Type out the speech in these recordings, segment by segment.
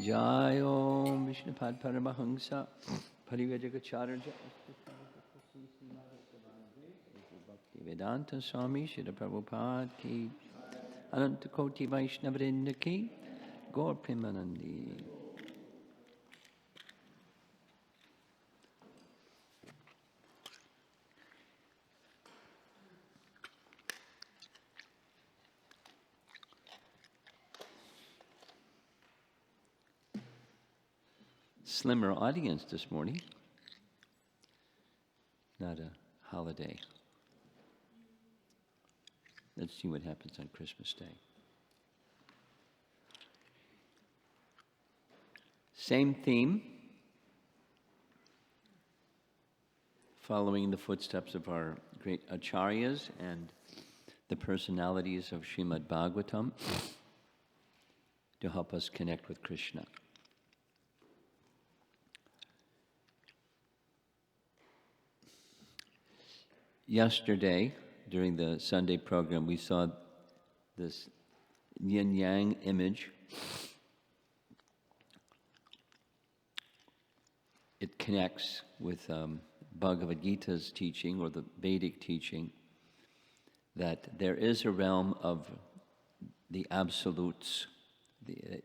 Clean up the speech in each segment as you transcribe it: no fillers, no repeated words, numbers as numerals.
Jai Om Vishnupad Paramahamsa Parivajagacharya Bhakti Vedanta Swami Srila Prabhupada Ki Anantakoti Vaishnavrinda Ki Gaur Premanandi. Slimmer audience this morning. Not a holiday. Let's see what happens on Christmas Day. Same theme. Following the footsteps of our great acharyas and the personalities of Srimad Bhagavatam to help us connect with Krishna. Yesterday, during the Sunday program, we saw this yin-yang image. It connects with Bhagavad Gita's teaching, or the Vedic teaching, that there is a realm of the absolutes,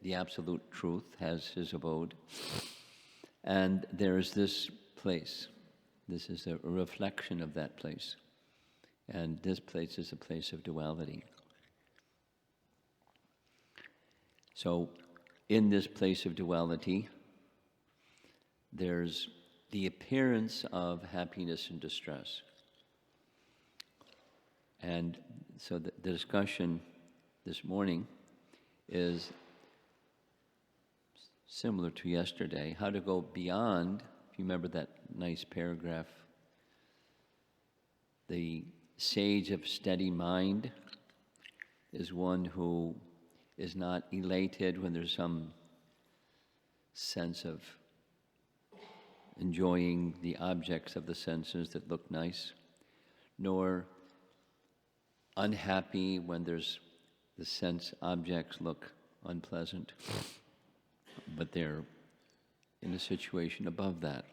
the absolute truth has his abode, and there is this place. This is a reflection of that place. And this place is a place of duality. So, in this place of duality, there's the appearance of happiness and distress. And so the discussion this morning is similar to yesterday, how to go beyond. If you remember that nice paragraph, the sage of steady mind is one who is not elated when there's some sense of enjoying the objects of the senses that look nice, nor unhappy when there's the sense objects look unpleasant, but they're in a situation above that.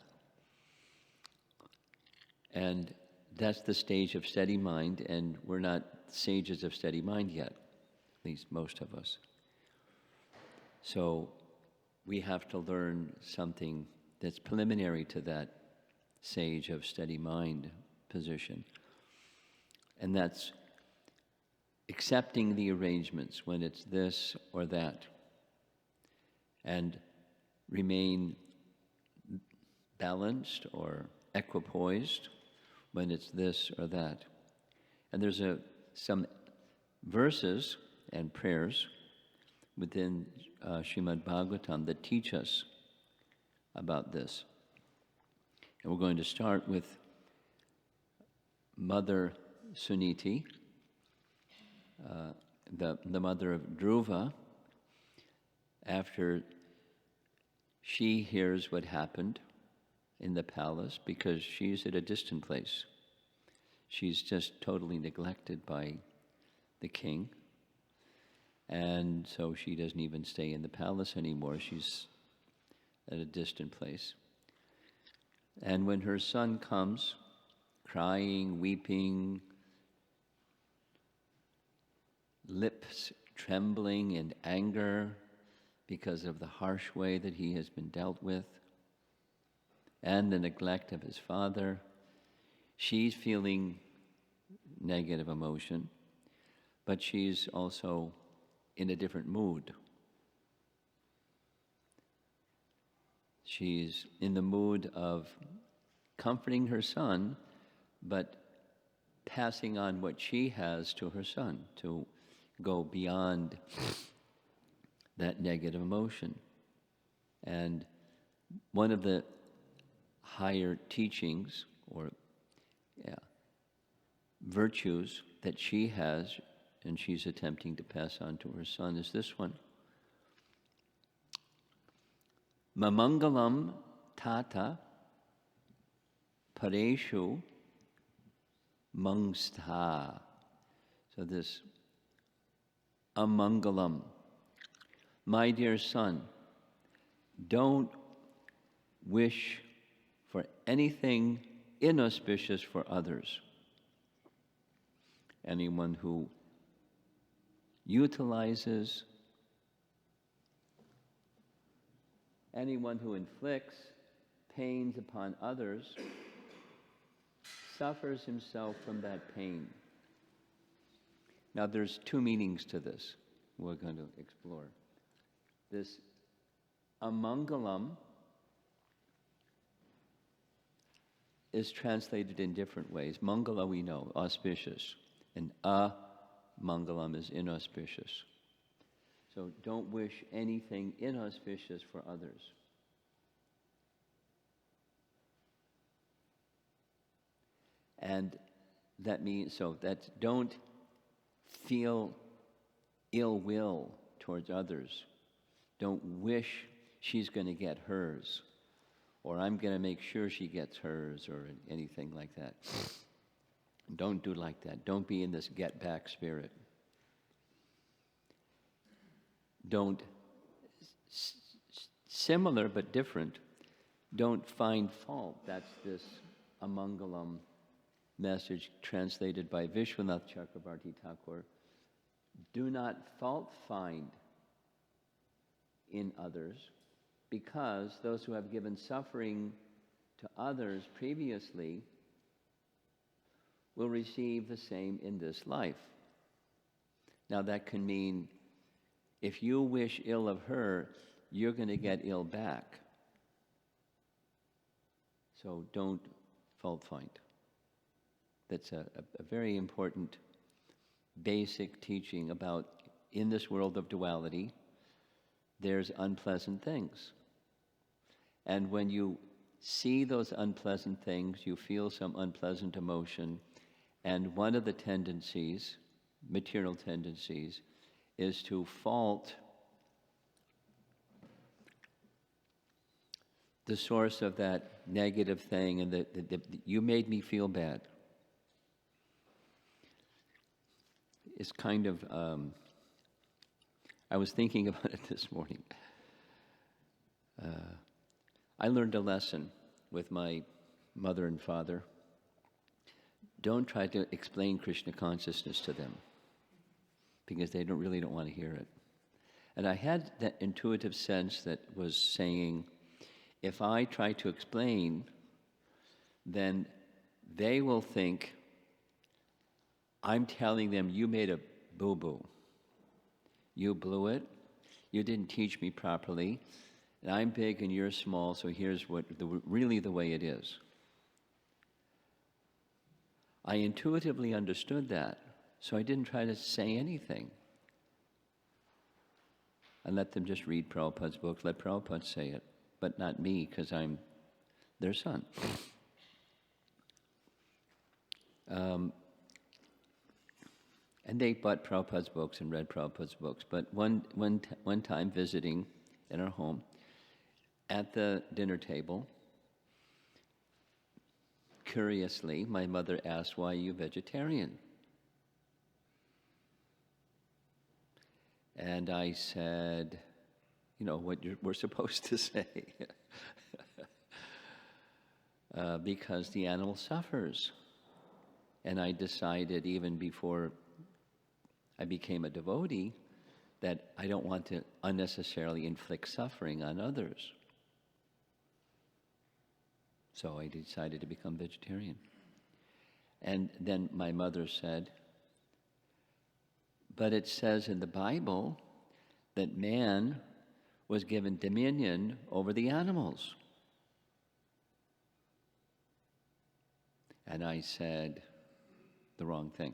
And that's the stage of steady mind, and we're not sages of steady mind yet, at least most of us. So we have to learn something that's preliminary to that sage of steady mind position. And that's accepting the arrangements when it's this or that, and remain balanced or equipoised when it's this or that. And there's some verses and prayers within Srimad Bhagavatam that teach us about this. And we're going to start with Mother Suniti, the mother of Dhruva, after she hears what happened in the palace, because she's at a distant place. She's just totally neglected by the king. And so she doesn't even stay in the palace anymore. She's at a distant place. And when her son comes, crying, weeping, lips trembling in anger because of the harsh way that he has been dealt with, and the neglect of his father, she's feeling negative emotion, but she's also in a different mood. She's in the mood of comforting her son, but passing on what she has to her son, to go beyond that negative emotion. And one of the higher teachings or virtues that she has and she's attempting to pass on to her son is this one. Mamangalam tata pareshu mangstha. So this amangalam. My dear son, don't wish for anything inauspicious for others. Anyone who utilizes, anyone who inflicts pains upon others suffers himself from that pain. Now there's two meanings to this we're going to explore. This amangalam is translated in different ways. Mangala we know, auspicious, and amangalam is inauspicious. So don't wish anything inauspicious for others. And that means, so that don't feel ill will towards others. Don't wish she's going to get hers, or I'm going to make sure she gets hers, or anything like that. Don't do like that. Don't be in this get back spirit. Don't, similar but different, don't find fault. That's this amangalam message translated by Vishwanath Chakrabarti Thakur. Do not fault find in others, because those who have given suffering to others previously will receive the same in this life. Now that can mean if you wish ill of her, you're going to get ill back. So don't fault find. That's a very important basic teaching about, in this world of duality, there's unpleasant things. And when you see those unpleasant things, you feel some unpleasant emotion, and one of the tendencies, material tendencies, is to fault the source of that negative thing, and that you made me feel bad. It's kind of, I was thinking about it this morning. I learned a lesson with my mother and father. Don't try to explain Krishna consciousness to them, because they really don't want to hear it. And I had that intuitive sense that was saying, if I try to explain, then they will think I'm telling them, you made a boo-boo. You blew it. You didn't teach me properly. And I'm big and you're small, so here's what really the way it is. I intuitively understood that, so I didn't try to say anything. I let them just read Prabhupada's books. Let Prabhupada say it, but not me, because I'm their son. And they bought Prabhupada's books and read Prabhupada's books. But one time visiting in our home, at the dinner table, curiously, my mother asked, "Why are you vegetarian?" And I said, you know, what we're supposed to say. Because the animal suffers. And I decided, even before I became a devotee, that I don't want to unnecessarily inflict suffering on others. So I decided to become vegetarian. And then my mother said, but it says in the Bible that man was given dominion over the animals. And I said the wrong thing.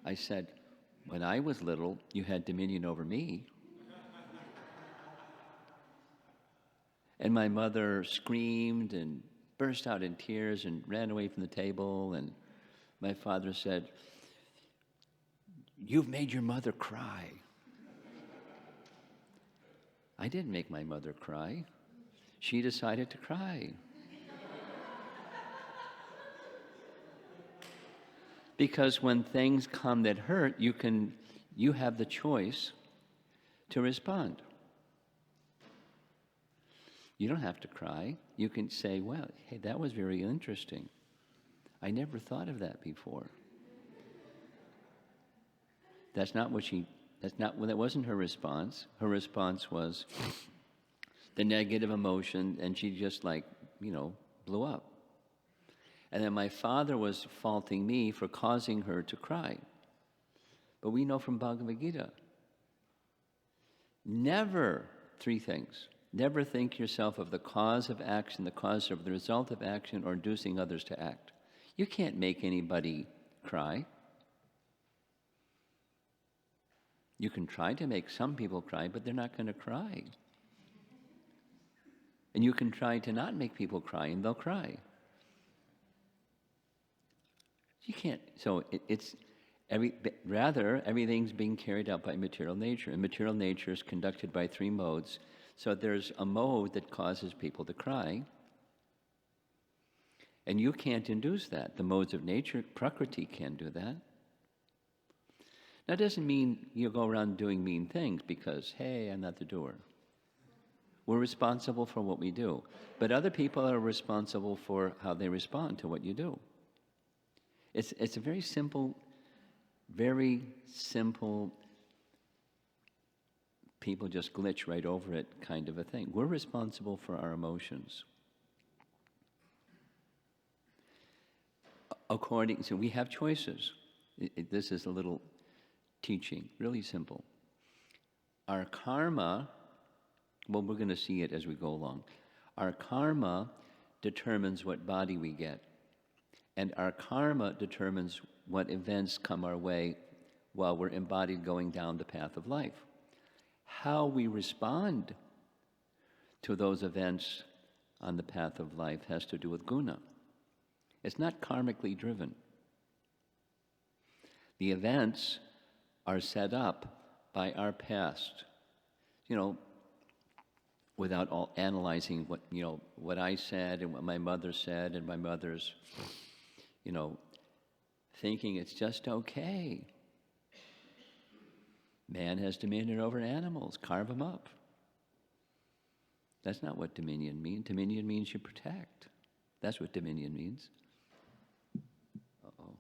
I said, when I was little, you had dominion over me. And my mother screamed and burst out in tears and ran away from the table. And my father said, "You've made your mother cry." I didn't make my mother cry. She decided to cry. Because when things come that hurt, you have the choice to respond. You don't have to cry. You can say, well, hey, that was very interesting. I never thought of that before. That wasn't her response. Her response was the negative emotion, and she just blew up. And then my father was faulting me for causing her to cry. But we know from Bhagavad Gita, never, three things. Never think yourself of the cause of action, the cause of the result of action, or inducing others to act. You can't make anybody cry. You can try to make some people cry, but they're not going to cry. And you can try to not make people cry, and they'll cry. You can't. So rather, everything's being carried out by material nature. And material nature is conducted by three modes. So there's a mode that causes people to cry. And you can't induce that. The modes of nature, Prakriti can do that. That doesn't mean you go around doing mean things because, hey, I'm not the doer. We're responsible for what we do. But other people are responsible for how they respond to what you do. It's a very simple, people just glitch right over it kind of a thing. We're responsible for our emotions. So we have choices. This is a little teaching, really simple. Our karma, well, we're going to see it as we go along. Our karma determines what body we get. And our karma determines what events come our way while we're embodied going down the path of life. How we respond to those events on the path of life has to do with guna. It's not karmically driven. The events are set up by our past, without analyzing what I said and what my mother said and my mother's, thinking it's just okay. Man has dominion over animals, carve them up. That's not what dominion means. Dominion means you protect. That's what dominion means. Uh-oh.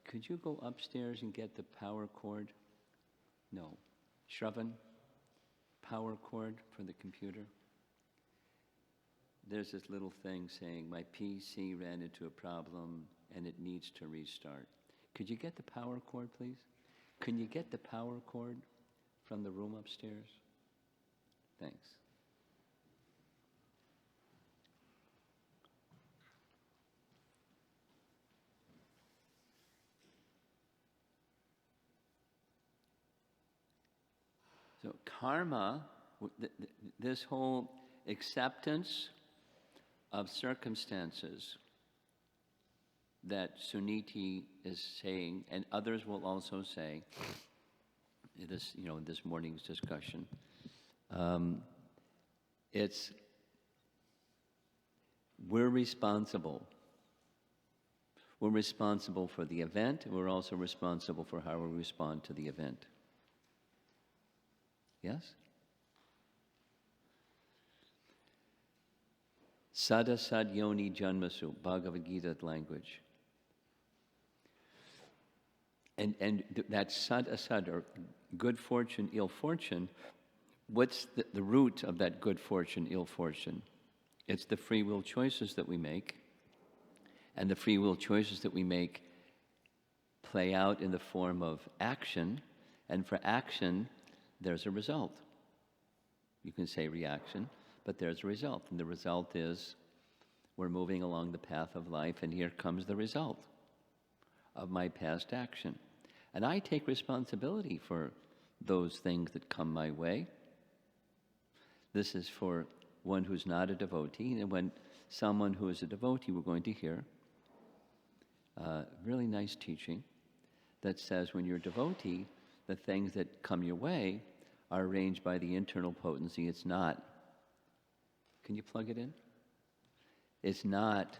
Could you go upstairs and get the power cord? No. Shravan, power cord for the computer. There's this little thing saying, my PC ran into a problem and it needs to restart. Could you get the power cord, please? Can you get the power cord from the room upstairs? Thanks. So karma, this whole acceptance of circumstances that Suniti is saying, and others will also say, this, in this morning's discussion, we're responsible. We're responsible for the event, and we're also responsible for how we respond to the event. Yes? Sada sad yoni janmasu, Bhagavad Gita language. And that sad asad, or good fortune, ill fortune, what's the root of that good fortune, ill fortune? It's the free will choices that we make. And the free will choices that we make play out in the form of action. And for action, there's a result. You can say reaction, but there's a result. And the result is we're moving along the path of life, and here comes the result of my past action. And I take responsibility for those things that come my way. This is for one who's not a devotee, and when someone who is a devotee, we're going to hear really nice teaching that says when you're a devotee, the things that come your way are arranged by the internal potency. It's not. Can you plug it in? It's not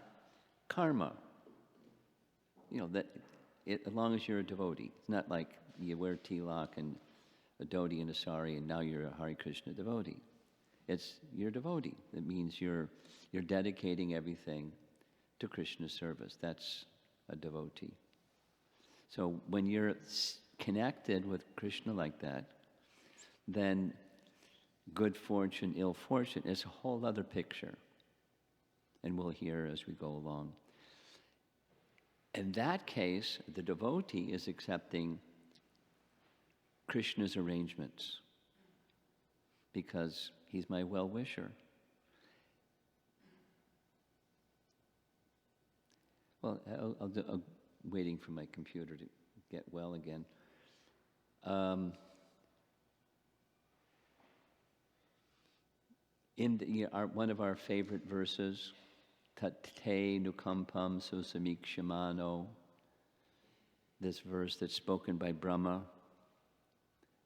karma. that as long as you're a devotee. It's not like you wear tilak and a dhoti and a sari and now you're a Hare Krishna devotee. You're a devotee. It means you're dedicating everything to Krishna's service. That's a devotee. So when you're connected with Krishna like that, then good fortune, ill fortune is a whole other picture. And we'll hear as we go along. In that case, the devotee is accepting Krishna's arrangements because he's my well-wisher. Well, I'm waiting for my computer to get well again. One of our favorite verses, Tate nukampam susamikshimano, this verse that's spoken by Brahma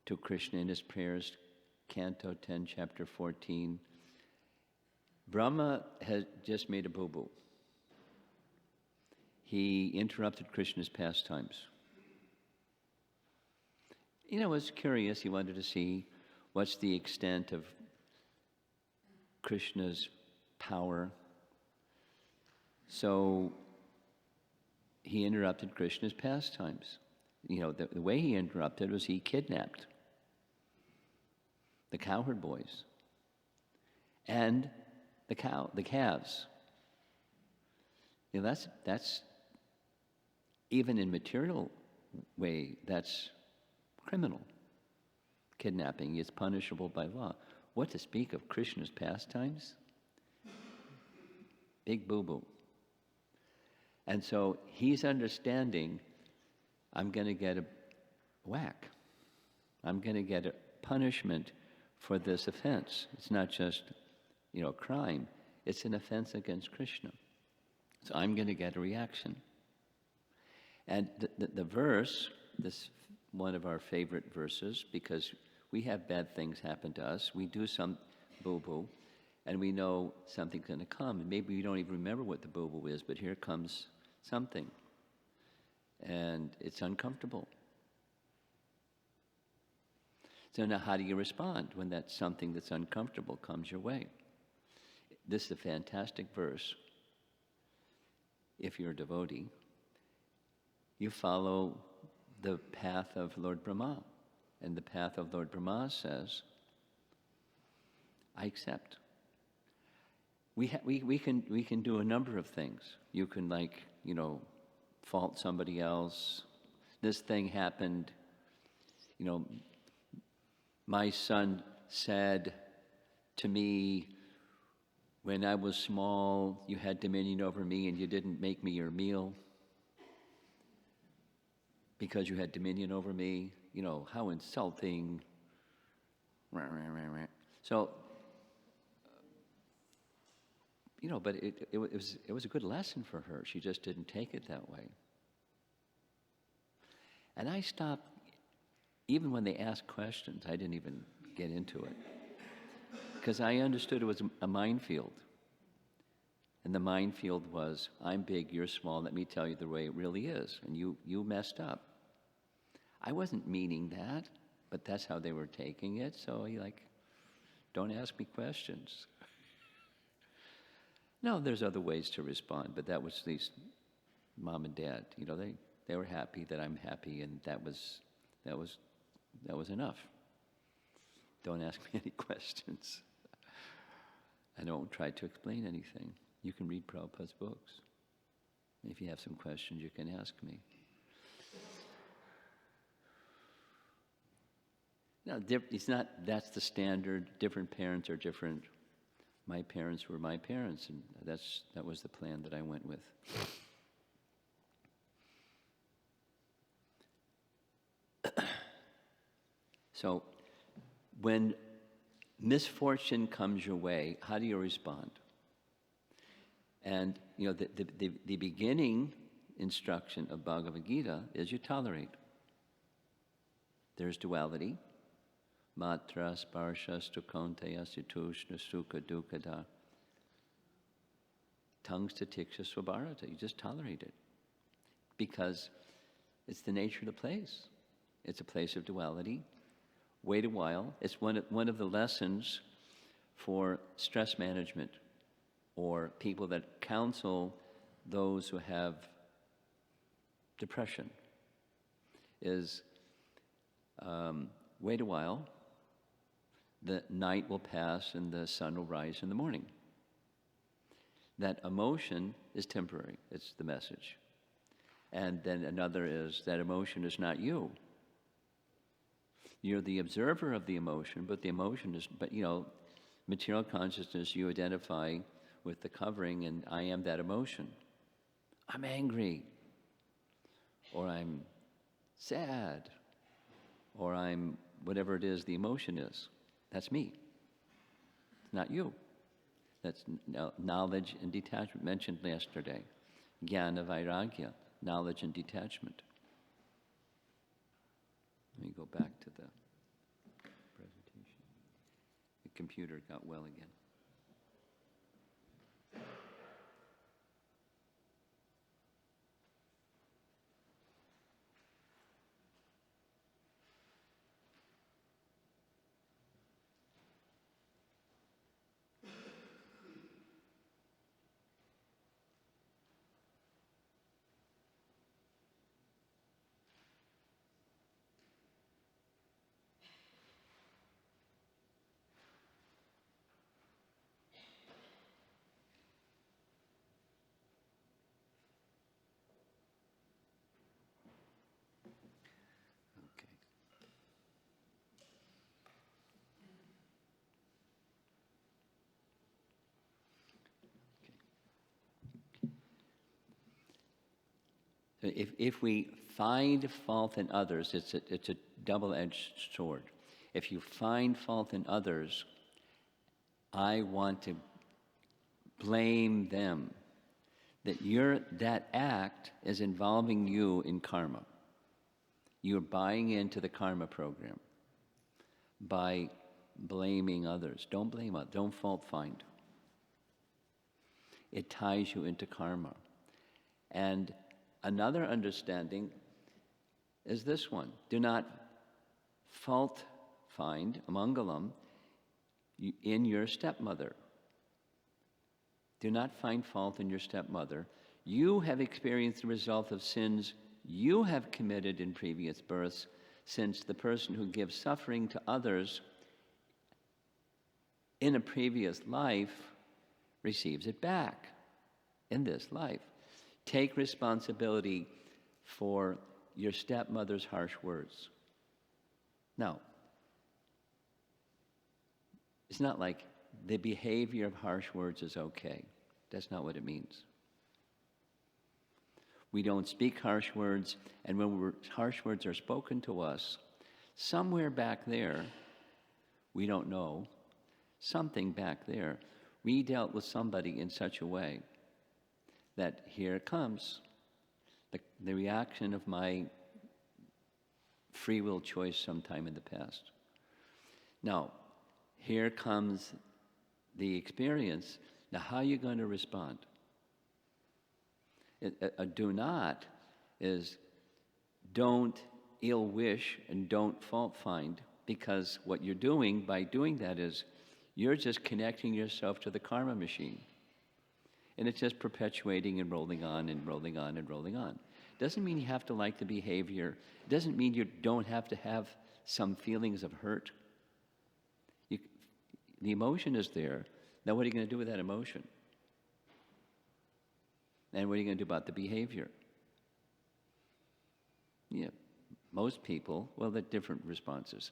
to Krishna in his prayers, Canto 10, Chapter 14. Brahma has just made a boo-boo. He interrupted Krishna's pastimes. Was curious. He wanted to see what's the extent of Krishna's power. So he interrupted Krishna's pastimes. The way he interrupted was he kidnapped the cowherd boys and the calves. That's even in material way, that's criminal. Kidnapping is punishable by law. What to speak of Krishna's pastimes? Big boo-boo. And so he's understanding, I'm going to get a whack. I'm going to get a punishment for this offense. It's not just, a crime. It's an offense against Krishna. So I'm going to get a reaction. And the verse, this one of our favorite verses, because we have bad things happen to us. We do some boo-boo, and we know something's going to come. And maybe we don't even remember what the boo-boo is, but here comes something. And it's uncomfortable. So now how do you respond when that something that's uncomfortable comes your way? This is a fantastic verse. If you're a devotee, you follow the path of Lord Brahma. And the path of Lord Brahma says, I accept. We can do a number of things. You can fault somebody else. This thing happened. My son said to me, when I was small, you had dominion over me and you didn't make me your meal because you had dominion over me. How insulting. So, but it was a good lesson for her. She just didn't take it that way. And I stopped, even when they asked questions, I didn't even get into it. Because I understood it was a minefield. And the minefield was, I'm big, you're small, let me tell you the way it really is. And you messed up. I wasn't meaning that, but that's how they were taking it. So don't ask me questions. No, there's other ways to respond, but that was at least mom and dad. They were happy that I'm happy, and that was enough. Don't ask me any questions. I don't try to explain anything. You can read Prabhupada's books. If you have some questions, you can ask me. No, it's not, that's the standard. Different parents are different. My parents were my parents, and that was the plan that I went with. So, when misfortune comes your way, how do you respond? And, the beginning instruction of Bhagavad Gita is you tolerate. There's duality. Matra sparsha stukonteya situshna sukha dukkada. Tongues to tiksha swabharata. You just tolerate it. because it's the nature of the place. It's a place of duality. Wait a while. It's one of the lessons for stress management or people that counsel those who have depression is wait a while. The night will pass and the sun will rise in the morning. That emotion is temporary. It's the message. And then another is that emotion is not you. You're the observer of the emotion, but the emotion is, material consciousness, you identify with the covering, and I am that emotion. I'm angry, or I'm sad, or I'm whatever it is the emotion is. That's me. It's not you. That's knowledge and detachment, mentioned yesterday. Jnana Vairagya, knowledge and detachment. Let me go back to the presentation. The computer got well again. If we find fault in others, it's a double-edged sword. If you find fault in others, I want to blame them. That act is involving you in karma. You're buying into the karma program by blaming others. Don't blame others. Don't fault find. It ties you into karma. And another understanding is this one. Do not fault find, amangalam, in your stepmother. Do not find fault in your stepmother. You have experienced the result of sins you have committed in previous births, since the person who gives suffering to others in a previous life receives it back in this life. Take responsibility for your stepmother's harsh words. Now, it's not like the behavior of harsh words is okay. That's not what it means. We don't speak harsh words, and when harsh words are spoken to us, somewhere back there, we don't know, something back there, we dealt with somebody in such a way that here it comes, the reaction of my free will choice sometime in the past. Now, here comes the experience. Now, how are you going to respond? A do not is don't ill wish and don't fault find, because what you're doing by doing that is you're just connecting yourself to the karma machine. And it's just perpetuating and rolling on and rolling on and rolling on. Doesn't mean you have to like the behavior. Doesn't mean you don't have to have some feelings of hurt. The emotion is there. Now what are you going to do with that emotion? And what are you going to do about the behavior? Yeah, most people, well, they're different responses.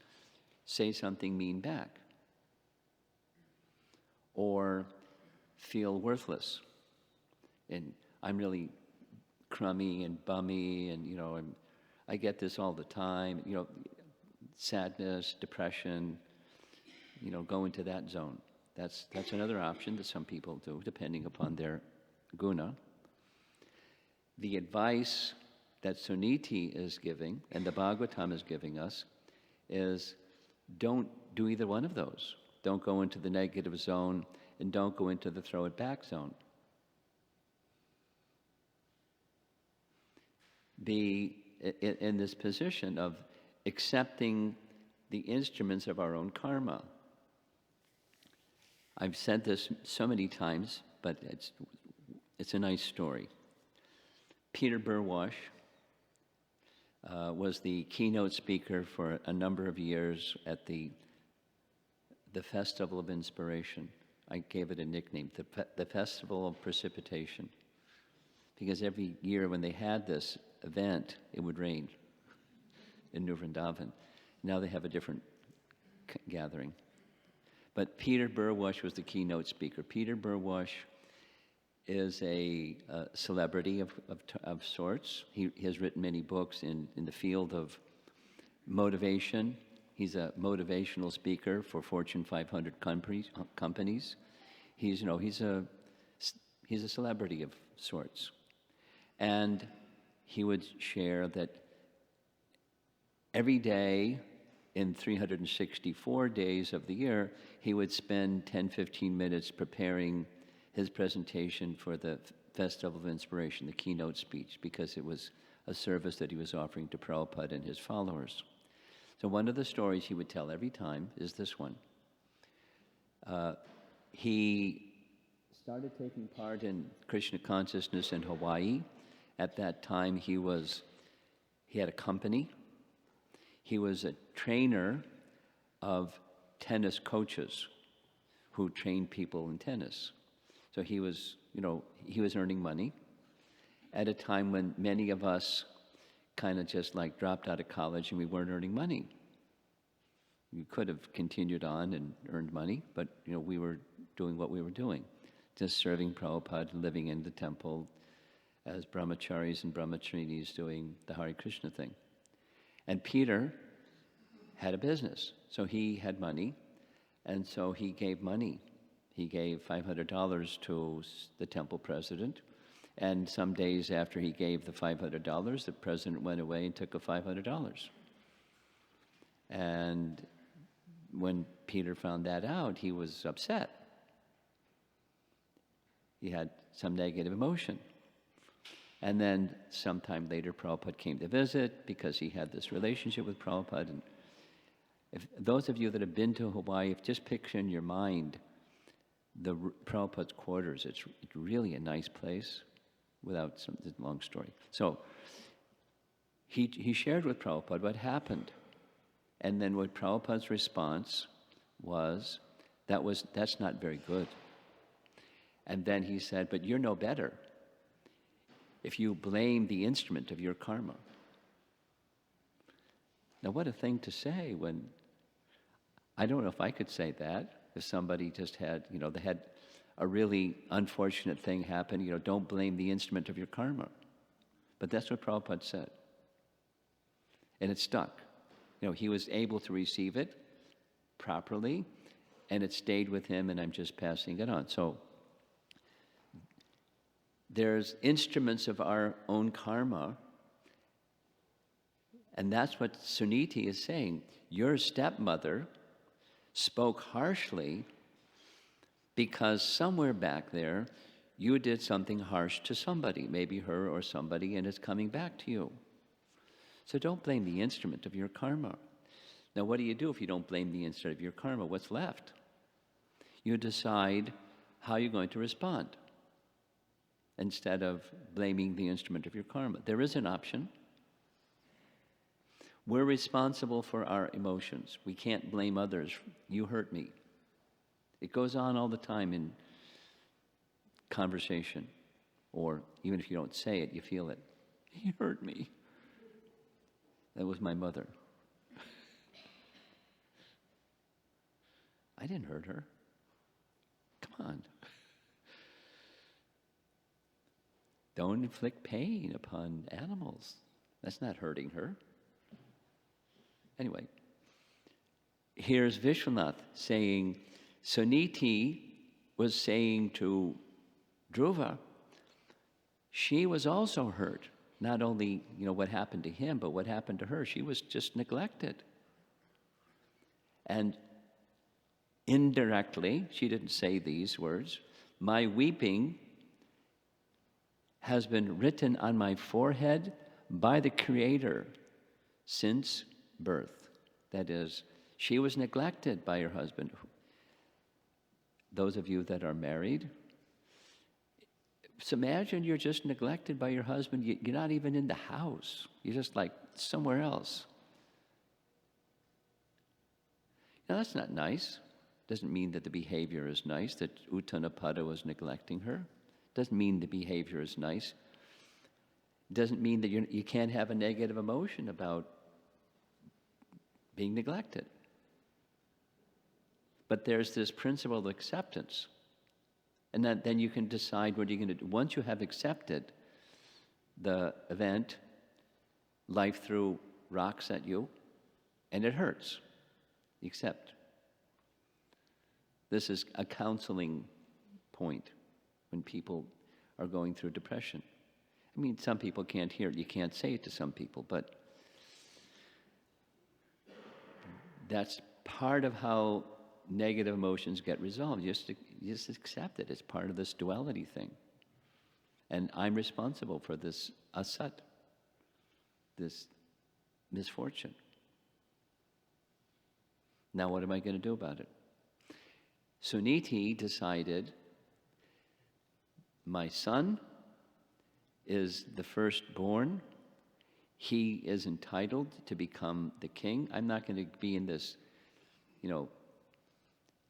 Say something mean back. Or feel worthless. And I'm really crummy and bummy, and I get this all the time. Sadness, depression. Go into that zone. That's another option that some people do, depending upon their guna. The advice that Suniti is giving and the Bhagavatam is giving us is don't do either one of those. Don't go into the negative zone and don't go into the throw it back zone. be in this position of accepting the instruments of our own karma. I've said this so many times, but it's a nice story. Peter Burwash was the keynote speaker for a number of years at the Festival of Inspiration. I gave it a nickname, the Festival of Precipitation, because every year when they had this event, it would rain in New Vrindavan. Now they have a different gathering. But Peter Burwash was the keynote speaker. Peter Burwash is a celebrity of sorts. He has written many books in the field of motivation. He's a motivational speaker for Fortune 500 companies. He's a celebrity of sorts. And he would share that every day in 364 days of the year, he would spend 10, 15 minutes preparing his presentation for the Festival of Inspiration, the keynote speech, because it was a service that he was offering to Prabhupada and his followers. So one of the stories he would tell every time is this one. He started taking part in Krishna consciousness in Hawaii. At that time, he had a company. He was a trainer of tennis coaches who trained people in tennis. So he was earning money at a time when many of us kind of just like dropped out of college and we weren't earning money. We could have continued on and earned money, but we were doing what we were doing, just serving Prabhupada, living in the temple as brahmacharis and brahmacharis doing the Hare Krishna thing. And Peter had a business, so he had money, and so he gave money. He gave $500 to the temple president, and some days after he gave the $500, the president went away and took the $500. And when Peter found that out, he was upset. He had some negative emotion. And then sometime later, Prabhupada came to visit because he had this relationship with Prabhupada. And if those of you that have been to Hawaii, just picture in your mind the Prabhupada's quarters. It's really a nice place without some long story. So he shared with Prabhupada what happened. And then what Prabhupada's response was, that's not very good. And then he said, but you're no better if you blame the instrument of your karma. Now, what a thing to say when, I don't know if I could say that, if somebody just had, they had a really unfortunate thing happen, don't blame the instrument of your karma. But that's what Prabhupada said. And it stuck. He was able to receive it properly, and it stayed with him, and I'm just passing it on. So there's instruments of our own karma, and that's what Suniti is saying. Your stepmother spoke harshly because somewhere back there you did something harsh to somebody, maybe her or somebody, and it's coming back to you. So don't blame the instrument of your karma. Now, what do you do if you don't blame the instrument of your karma? What's left? You decide how you're going to respond instead of blaming the instrument of your karma. There is an option. We're responsible for our emotions. We can't blame others. You hurt me. It goes on all the time in conversation, or even if you don't say it, you feel it. You hurt me. That was my mother. I didn't hurt her. Come on. Don't inflict pain upon animals. That's not hurting her. Anyway, here's Vishwanath saying, Suniti was saying to Dhruva, she was also hurt. Not only, what happened to him, but what happened to her. She was just neglected. And indirectly, she didn't say these words, my weeping has been written on my forehead, by the Creator since birth. That is, she was neglected by her husband. Those of you that are married, so imagine you're just neglected by your husband. You're not even in the house. You're just like somewhere else. Now, that's not nice. Doesn't mean that the behavior is nice, that Uttanapada was neglecting her. Doesn't mean the behavior is nice. Doesn't mean that you can't have a negative emotion about being neglected. But there's this principle of acceptance. And then you can decide what you're going to do. Once you have accepted the event, life threw rocks at you, and it hurts. You accept. This is a counseling point when people are going through depression. I mean, some people can't hear it. You can't say it to some people, but that's part of how negative emotions get resolved. You just accept it. It's part of this duality thing. And I'm responsible for this asat, this misfortune. Now what am I going to do about it? Suniti decided, my son is the firstborn. He is entitled to become the king. I'm not going to be in this,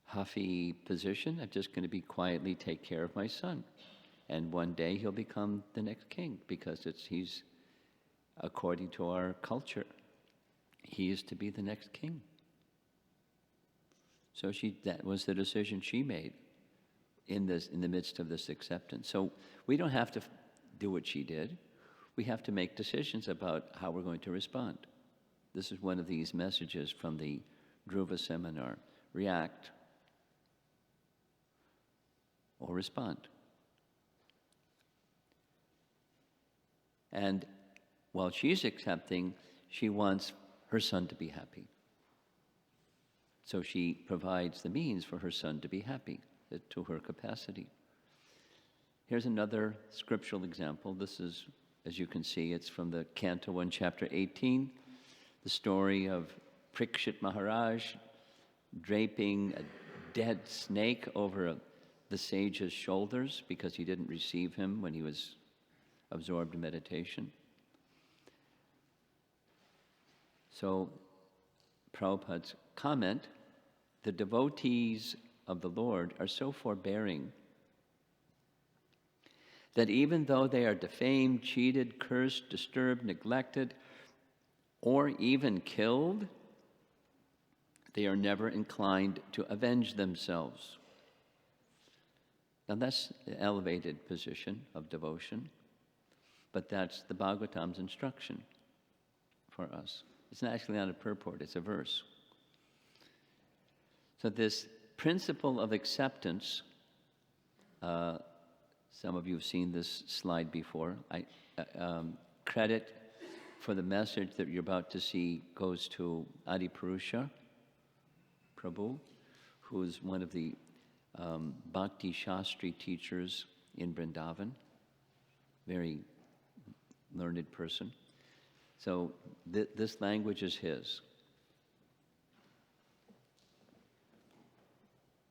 huffy position. I'm just going to be quietly take care of my son. And one day he'll become the next king because he's, according to our culture, he is to be the next king. So that was the decision she made in the midst of this acceptance. So we don't have to do what she did. We have to make decisions about how we're going to respond. This is one of these messages from the Dhruva seminar. React or respond. And while she's accepting, she wants her son to be happy. So she provides the means for her son to be happy to her capacity. Here's another scriptural example. This is, as you can see, it's from the Canto 1, Chapter 18, the story of Parikshit Maharaj draping a dead snake over the sage's shoulders because he didn't receive him when he was absorbed in meditation. So, Prabhupada's comment, the devotees of the Lord are so forbearing that even though they are defamed, cheated, cursed, disturbed, neglected, or even killed, they are never inclined to avenge themselves. Now that's the elevated position of devotion, but that's the Bhagavatam's instruction for us. It's actually not a purport, it's a verse. So this principle of acceptance, some of you have seen this slide before. Credit for the message that you're about to see goes to Adipurusha Prabhu, who's one of the Bhakti Shastri teachers in Vrindavan, very learned person. So this language is his.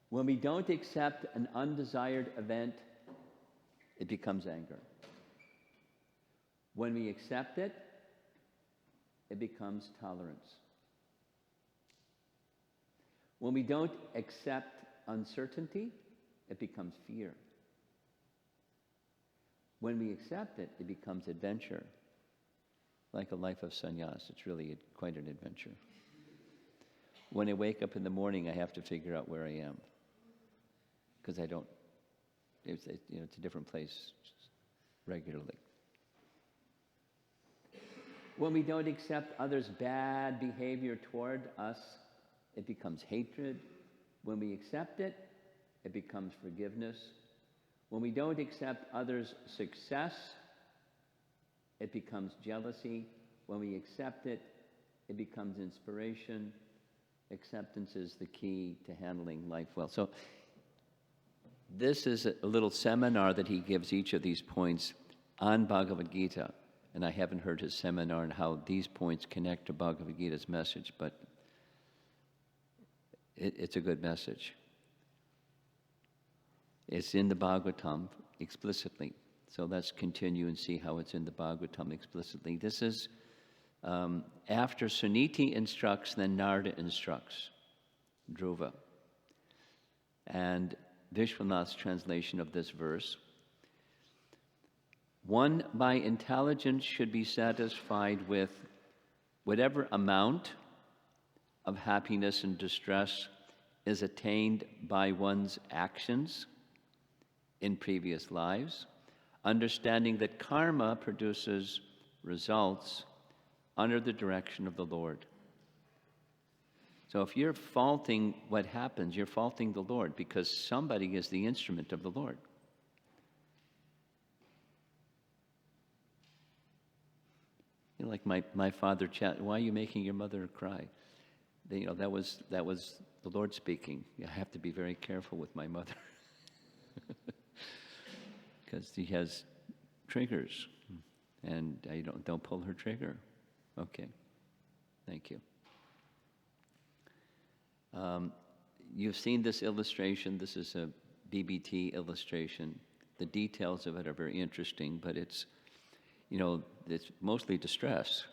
When we don't accept an undesired event, it becomes anger. When we accept it, it becomes tolerance. When we don't accept uncertainty, it becomes fear. When we accept it, it becomes adventure. Like a life of sannyas, it's really quite an adventure. When I wake up in the morning, I have to figure out where I am. Because I don't, it's a different place regularly. When we don't accept others' bad behavior toward us, it becomes hatred. When we accept it, it becomes forgiveness. When we don't accept others' success, it becomes jealousy. When we accept it, it becomes inspiration. Acceptance is the key to handling life well. So this is a little seminar that he gives each of these points on Bhagavad Gita. and I haven't heard his seminar on how these points connect to Bhagavad Gita's message, but it's a good message. It's in the Bhagavatam explicitly. So let's continue and see how it's in the Bhagavatam explicitly. This is after Suniti instructs, then Narada instructs Dhruva. And Vishwanath's translation of this verse: one by intelligence should be satisfied with whatever amount of happiness and distress is attained by one's actions in previous lives, understanding that karma produces results under the direction of the Lord. So if you're faulting what happens, you're faulting the Lord, because somebody is the instrument of the Lord. You know, like my father why are you making your mother cry? You know, that was the Lord speaking. I have to be very careful with my mother because he has triggers, and I don't pull her trigger. Okay, thank you. You've seen this illustration. This is a BBT illustration. The details of it are very interesting, but it's mostly distress.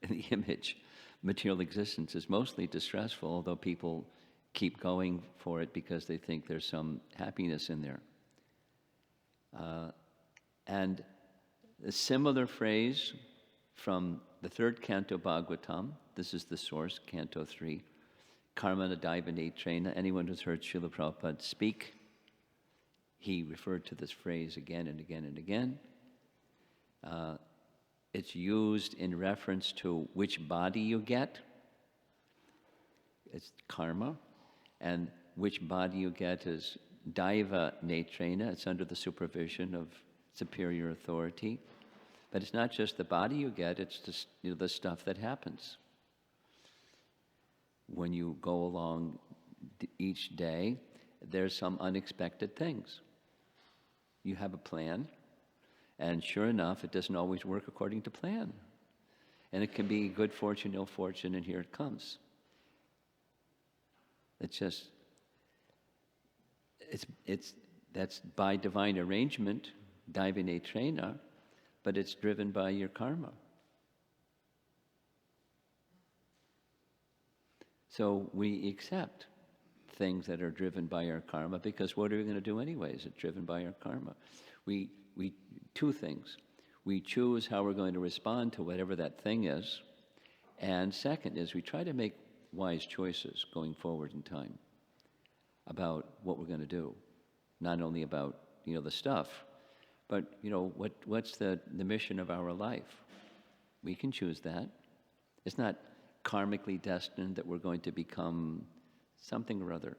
And the image, material existence, is mostly distressful, although people keep going for it because they think there's some happiness in there. And a similar phrase from the third canto Bhagavatam, this is the source, canto 3, Karma Nadaiva Trena. Anyone who's heard Srila Prabhupada speak, he referred to this phrase again and again and again. It's used in reference to which body you get. It's karma. And which body you get is Daiva Netrena. It's under the supervision of superior authority. But it's not just the body you get, it's just, the stuff that happens. When you go along each day, there's some unexpected things. You have a plan, and sure enough, it doesn't always work according to plan. And it can be good fortune, ill fortune, and here it comes. That's by divine arrangement, Daivine Trena, but it's driven by your karma. So we accept things that are driven by our karma, because what are we going to do anyways? It's driven by our karma. We two things. We choose how we're going to respond to whatever that thing is. And second is we try to make wise choices going forward in time about what we're going to do. Not only about, the stuff, but, what's the mission of our life? We can choose that. It's not karmically destined that we're going to become something or other.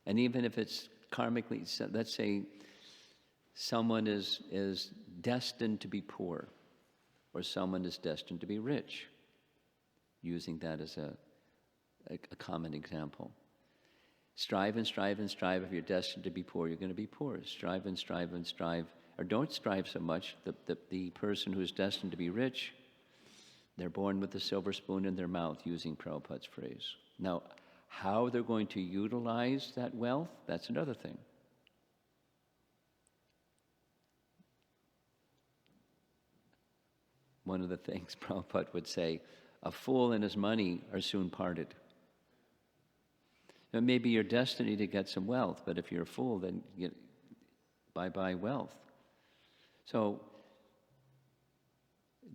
And even if it's karmically, let's say someone is destined to be poor, or someone is destined to be rich, using that as a common example. Strive and strive and strive. If you're destined to be poor, you're going to be poor. Strive and strive and strive. Or don't strive so much. The person who's destined to be rich, they're born with a silver spoon in their mouth, using Prabhupada's phrase. Now, how they're going to utilize that wealth, that's another thing. One of the things Prabhupada would say, a fool and his money are soon parted. It may be your destiny to get some wealth, but if you're a fool, then bye-bye wealth. So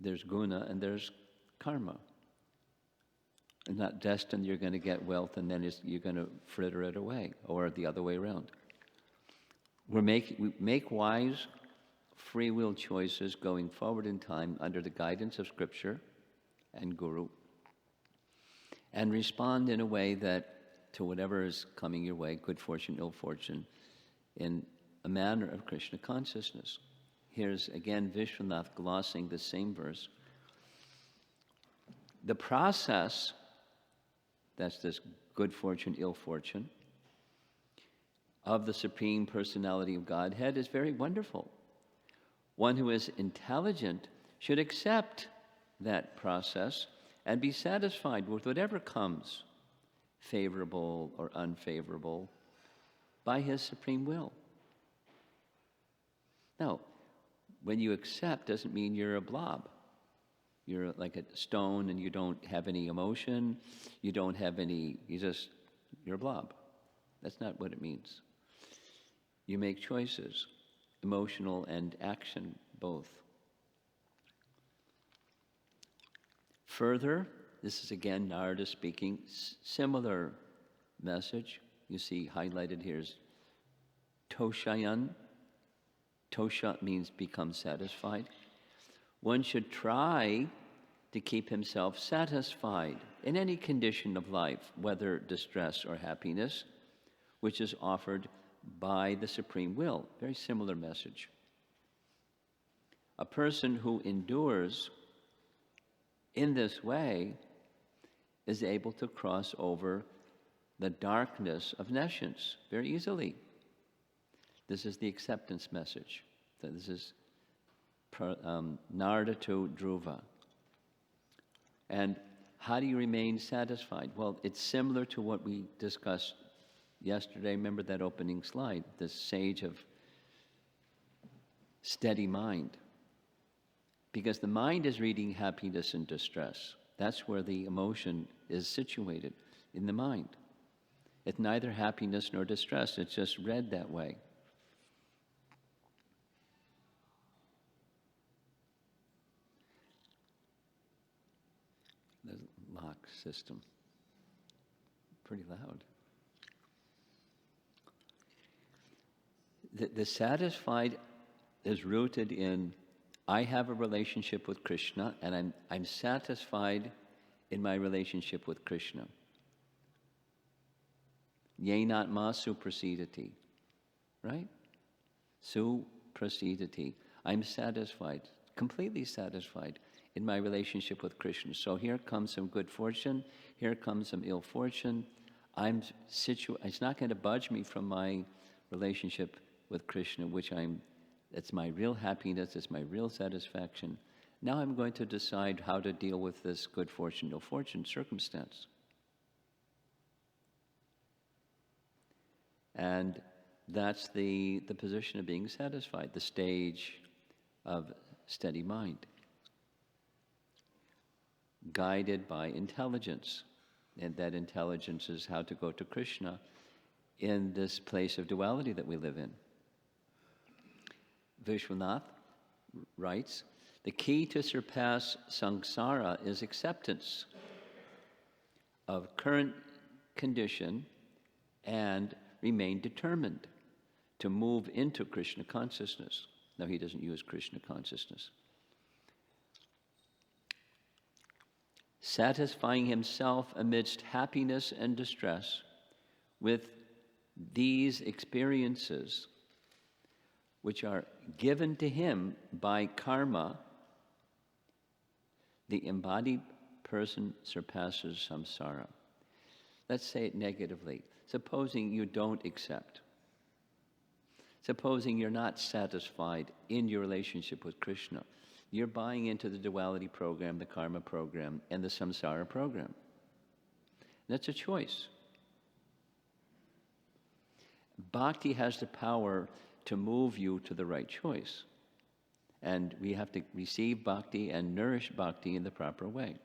there's guna and there's karma. It's not destined you're going to get wealth and then you're going to fritter it away, or the other way around. We make wise free will choices going forward in time under the guidance of Scripture and Guru, and respond in a way that to whatever is coming your way, good fortune, ill fortune, in a manner of Krishna consciousness. Here's again Vishwanath glossing the same verse. The process, that's this good fortune, ill fortune, of the Supreme Personality of Godhead is very wonderful. One who is intelligent should accept that process and be satisfied with whatever comes, favorable or unfavorable, by his supreme will. Now, when you accept doesn't mean you're a blob. You're like a stone and you don't have any emotion, you're a blob. That's not what it means. You make choices, emotional and action, both. Further, this is again Narada speaking, similar message. You see highlighted here is toshayan. Tosha means become satisfied. One should try to keep himself satisfied in any condition of life, whether distress or happiness, which is offered by the supreme will. Very similar message. A person who endures in this way is able to cross over the darkness of nescience very easily. This is the acceptance message. So this is Narada to Dhruva. And how do you remain satisfied? Well, it's similar to what we discussed yesterday. Remember that opening slide, the sage of steady mind. Because the mind is reading happiness and distress. That's where the emotion is situated, in the mind. It's neither happiness nor distress. It's just read that way. The lock system. Pretty loud. The satisfied is rooted in, I have a relationship with Krishna, and I'm satisfied in my relationship with Krishna. Yenatma suprasidati, right? Suprasidati. I'm satisfied, completely satisfied in my relationship with Krishna. So here comes some good fortune, here comes some ill fortune. It's not going to budge me from my relationship with Krishna, it's my real happiness, it's my real satisfaction. Now I'm going to decide how to deal with this good fortune, ill fortune circumstance. And that's the position of being satisfied, the stage of steady mind. Guided by intelligence. And that intelligence is how to go to Krishna in this place of duality that we live in. Vishwanath writes, the key to surpass samsara is acceptance of current condition and remain determined to move into Krishna consciousness. Now, he doesn't use Krishna consciousness. Satisfying himself amidst happiness and distress with these experiences, which are given to him by karma, the embodied person surpasses samsara. Let's say it negatively. Supposing you don't accept. Supposing you're not satisfied in your relationship with Krishna. You're buying into the duality program, the karma program, and the samsara program. That's a choice. Bhakti has the power to move you to the right choice. And we have to receive bhakti and nourish bhakti in the proper way.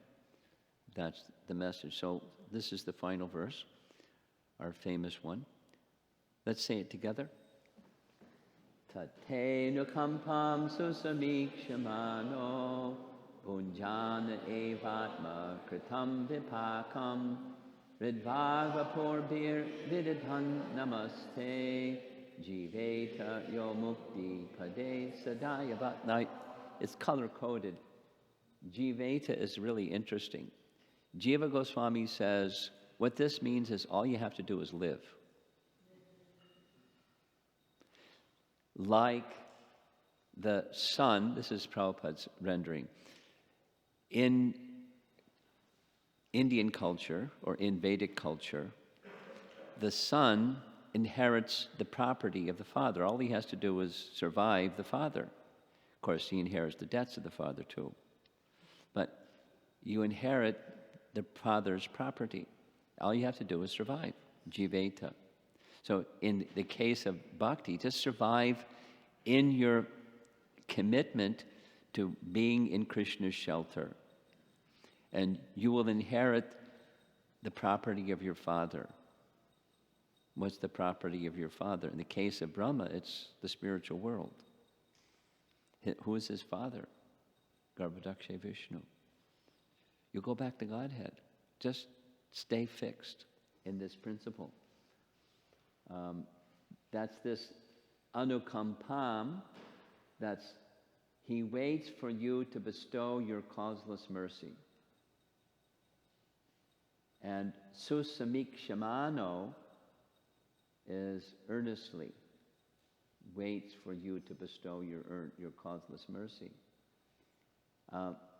That's the message. So this is the final verse, our famous one. Let's say it together. Tate nukampam susamikshamano punjana evatma kritam vipakam ridvagapurbir vididhan namaste jiveta yo mukti pade sadayavat. Now, it's color-coded. Jiveta is really interesting. Jiva Goswami says, what this means is all you have to do is live. Like the sun, this is Prabhupada's rendering, in Indian culture or in Vedic culture, the son inherits the property of the father. All he has to do is survive the father. Of course, he inherits the debts of the father too. But you inherit the father's property. All you have to do is survive, jiveta. So in the case of bhakti, just survive in your commitment to being in Krishna's shelter. And you will inherit the property of your father. What's the property of your father? In the case of Brahma, it's the spiritual world. Who is his father? Garbhodaksha Vishnu. You go back to Godhead. Just stay fixed in this principle. That's this anukampam. That's he waits for you to bestow your causeless mercy. And susamikshmano is earnestly waits for you to bestow your causeless mercy.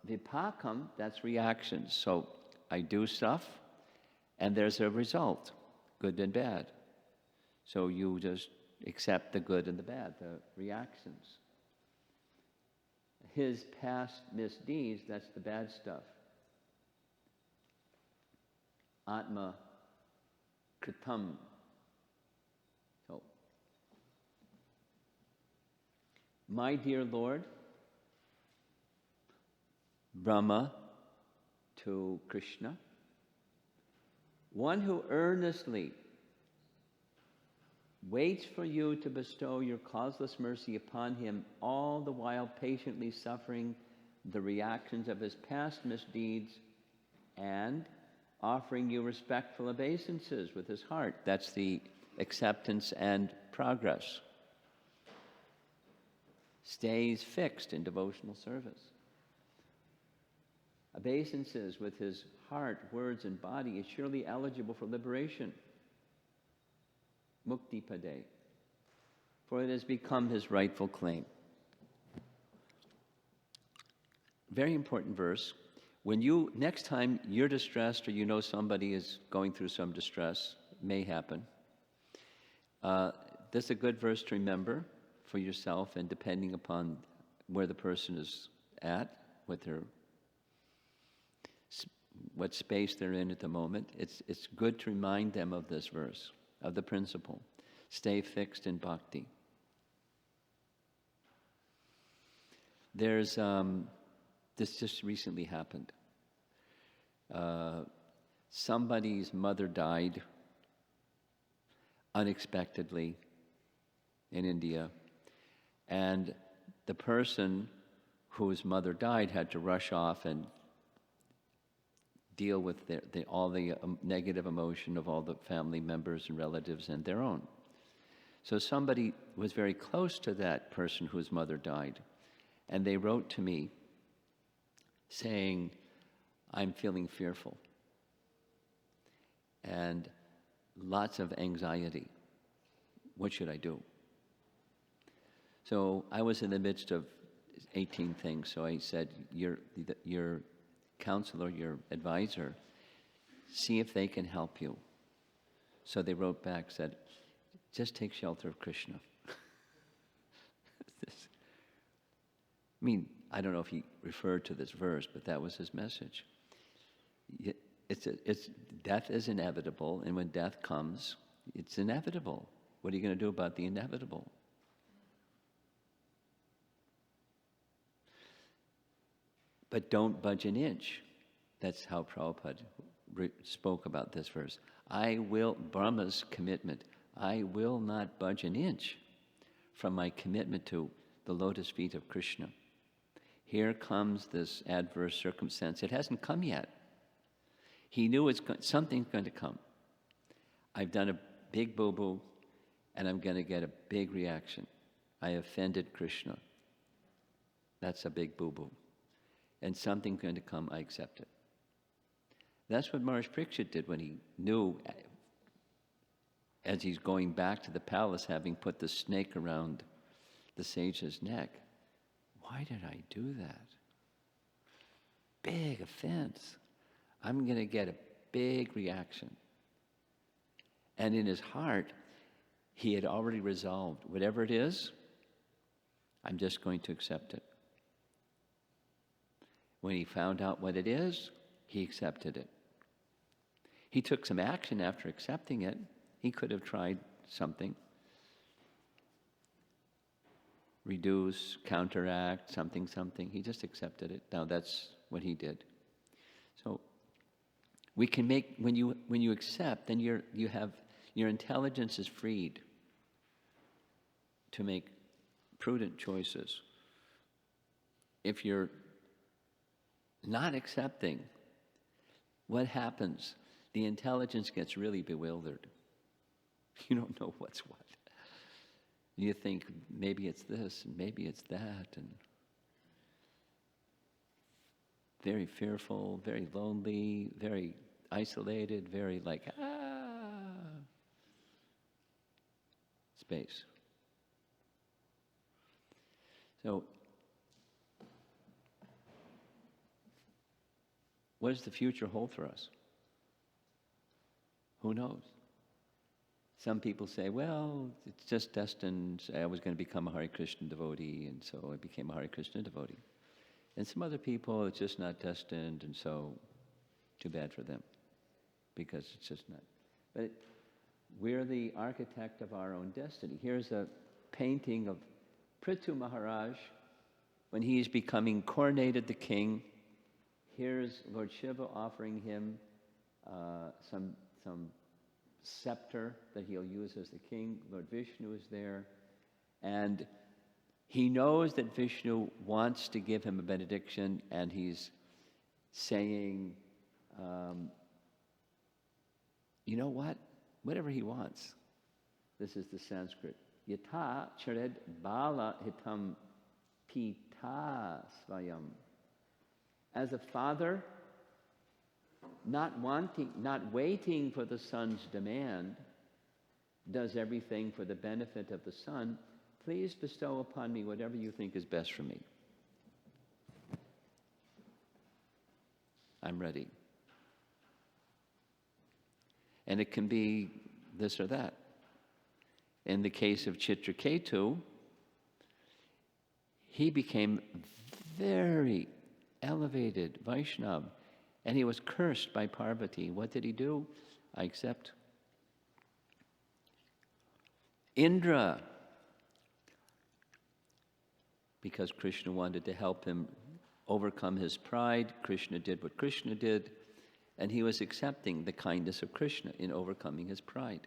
Vipakam, that's reactions. So I do stuff, and there's a result, good and bad. So you just accept the good and the bad, the reactions. His past misdeeds, that's the bad stuff. Atma kritam. So, my dear Lord, Brahma to Krishna, one who earnestly waits for you to bestow your causeless mercy upon him, all the while patiently suffering the reactions of his past misdeeds and offering you respectful obeisances with his heart. That's the acceptance and progress. Stays fixed in devotional service. Obeisances with his heart, words, and body is surely eligible for liberation. Mukti pade. For it has become his rightful claim. Very important verse. When next time you're distressed or you know somebody is going through some distress, may happen, this is a good verse to remember for yourself, and depending upon where the person is at, what space they're in at the moment, it's good to remind them of this verse, of the principle. Stay fixed in bhakti. There's this just recently happened. Somebody's mother died unexpectedly in India, and the person whose mother died had to rush off and deal with all the negative emotion of all the family members and relatives and their own. So somebody was very close to that person whose mother died, and they wrote to me saying, I'm feeling fearful and lots of anxiety. What should I do? So I was in the midst of 18 things, so I said, your counselor, your advisor, see if they can help you. So they wrote back, said, just take shelter of Krishna. I don't know if he referred to this verse, but that was his message. Death is inevitable, and when death comes, it's inevitable. What are you going to do about the inevitable? But don't budge an inch. That's how Prabhupada spoke about this verse. Brahma's commitment, I will not budge an inch from my commitment to the lotus feet of Krishna. Here comes this adverse circumstance. It hasn't come yet. He knew something's going to come. I've done a big boo-boo, and I'm going to get a big reaction. I offended Krishna. That's a big boo-boo. And something's going to come, I accept it. That's what Maharaj Parikshit did when he knew, as he's going back to the palace, having put the snake around the sage's neck. Why did I do that? Big offense. I'm going to get a big reaction. And in his heart, he had already resolved, whatever it is, I'm just going to accept it. When he found out what it is, he accepted it. He took some action after accepting it. He could have tried something. Reduce, counteract, something. He just accepted it. Now that's what he did. So we can make, when you accept, then your intelligence is freed to make prudent choices. If you're not accepting, what happens? The intelligence gets really bewildered. You don't know what's what. You think maybe it's this and maybe it's that, and very fearful, very lonely, very isolated, very like, space. So, what does the future hold for us? Who knows? Some people say, well, it's just destined. I was going to become a Hare Krishna devotee, and so I became a Hare Krishna devotee. And some other people, it's just not destined, and so too bad for them, because it's just not. But we're the architect of our own destiny. Here's a painting of Prithu Maharaj when he's becoming coronated the king. Here's Lord Shiva offering him some scepter that he'll use as the king. Lord Vishnu is there. And he knows that Vishnu wants to give him a benediction, and he's saying, you know what? Whatever he wants. This is the Sanskrit. Yatha chared bala hitam pita svayam. As a father, not waiting for the son's demand, does everything for the benefit of the son. Please bestow upon me whatever you think is best for me. I'm ready. And it can be this or that. In the case of Chitraketu, he became very elevated Vaishnava, and he was cursed by Parvati. What did he do? I accept. Indra, because Krishna wanted to help him overcome his pride, Krishna did what Krishna did, and he was accepting the kindness of Krishna in overcoming his pride.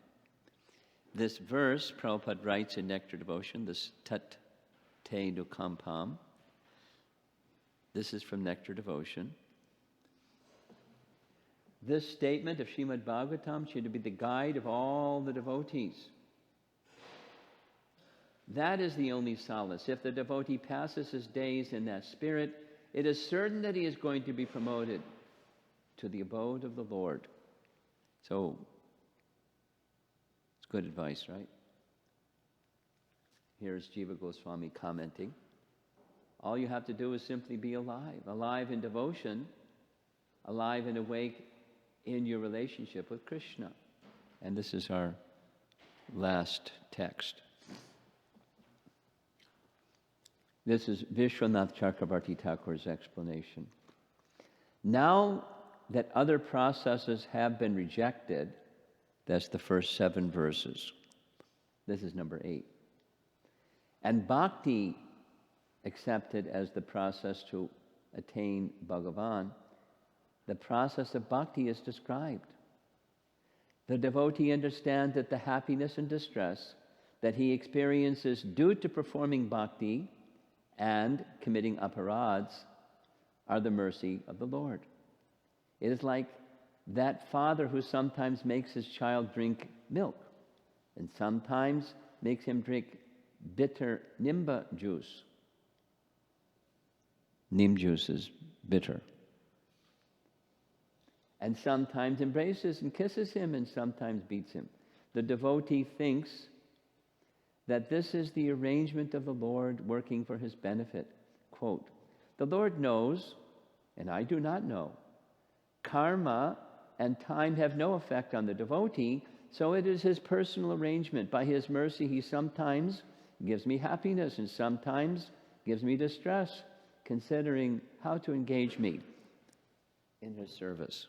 This verse, Prabhupada writes in Nectar Devotion, this tat te nukampam, this is from Nectar Devotion. This statement of Srimad Bhagavatam should be the guide of all the devotees. That is the only solace. If the devotee passes his days in that spirit, it is certain that he is going to be promoted to the abode of the Lord. So, it's good advice, right? Here's Jiva Goswami commenting. All you have to do is simply be alive in devotion, alive and awake in your relationship with Krishna. And this is our last text. This is Vishwanath Chakravarti Thakur's explanation. Now that other processes have been rejected, that's the first 7 verses. This is number 8. And bhakti accepted as the process to attain Bhagavan, the process of bhakti is described. The devotee understands that the happiness and distress that he experiences due to performing bhakti and committing aparads are the mercy of the Lord. It is like that father who sometimes makes his child drink milk and sometimes makes him drink bitter nimba juice. Neem juice is bitter. And sometimes embraces and kisses him and sometimes beats him. The devotee thinks that this is the arrangement of the Lord working for his benefit. Quote, the Lord knows, and I do not know. Karma and time have no effect on the devotee, so it is his personal arrangement. By his mercy, he sometimes gives me happiness and sometimes gives me distress. considering how to engage me in his service.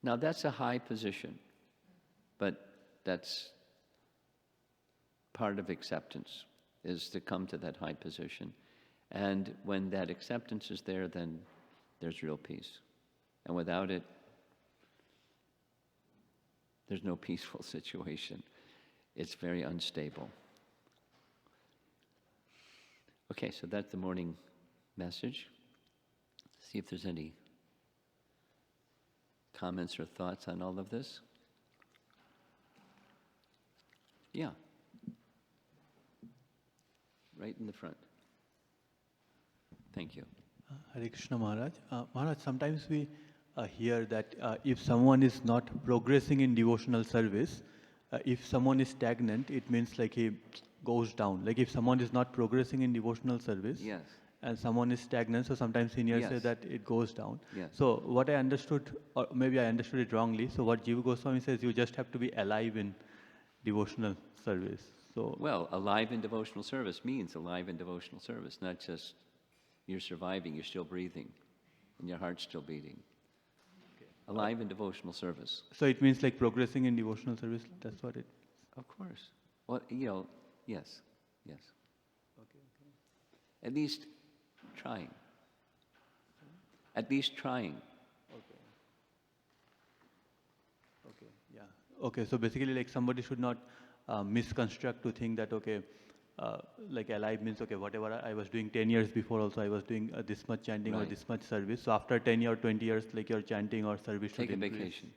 Now that's a high position, but that's part of acceptance, is to come to that high position. And when that acceptance is there, then there's real peace. And without it, there's no peaceful situation. It's very unstable. Okay, so that's the morning message. See if there's any comments or thoughts on all of this. Yeah. Right in the front. Thank you. Hare Krishna Maharaj. Maharaj, sometimes we hear that if someone is not progressing in devotional service, if someone is stagnant, it means like he goes down. Like if someone is not progressing in devotional service, Yes. and someone is stagnant, so sometimes seniors say Yes. that it goes down. Yes. So what I understood, or maybe I understood it wrongly, so what Jiva Goswami says, you just have to be alive in devotional service. So Well, alive in devotional service means alive in devotional service, not just you're surviving, you're still breathing, and your heart's still beating. Alive in devotional service. so it means like progressing in devotional service, that's what it. Of course. Well, yes, yes. Okay. At least trying. At least trying. Okay, yeah. Okay, so basically like somebody should not misconstruct to think that, okay, like alive means, okay, whatever I was doing 10 years before also, I was doing this much chanting or Right. this much service. So after 10 or 20 years, like your chanting or service should Take a increase. vacation.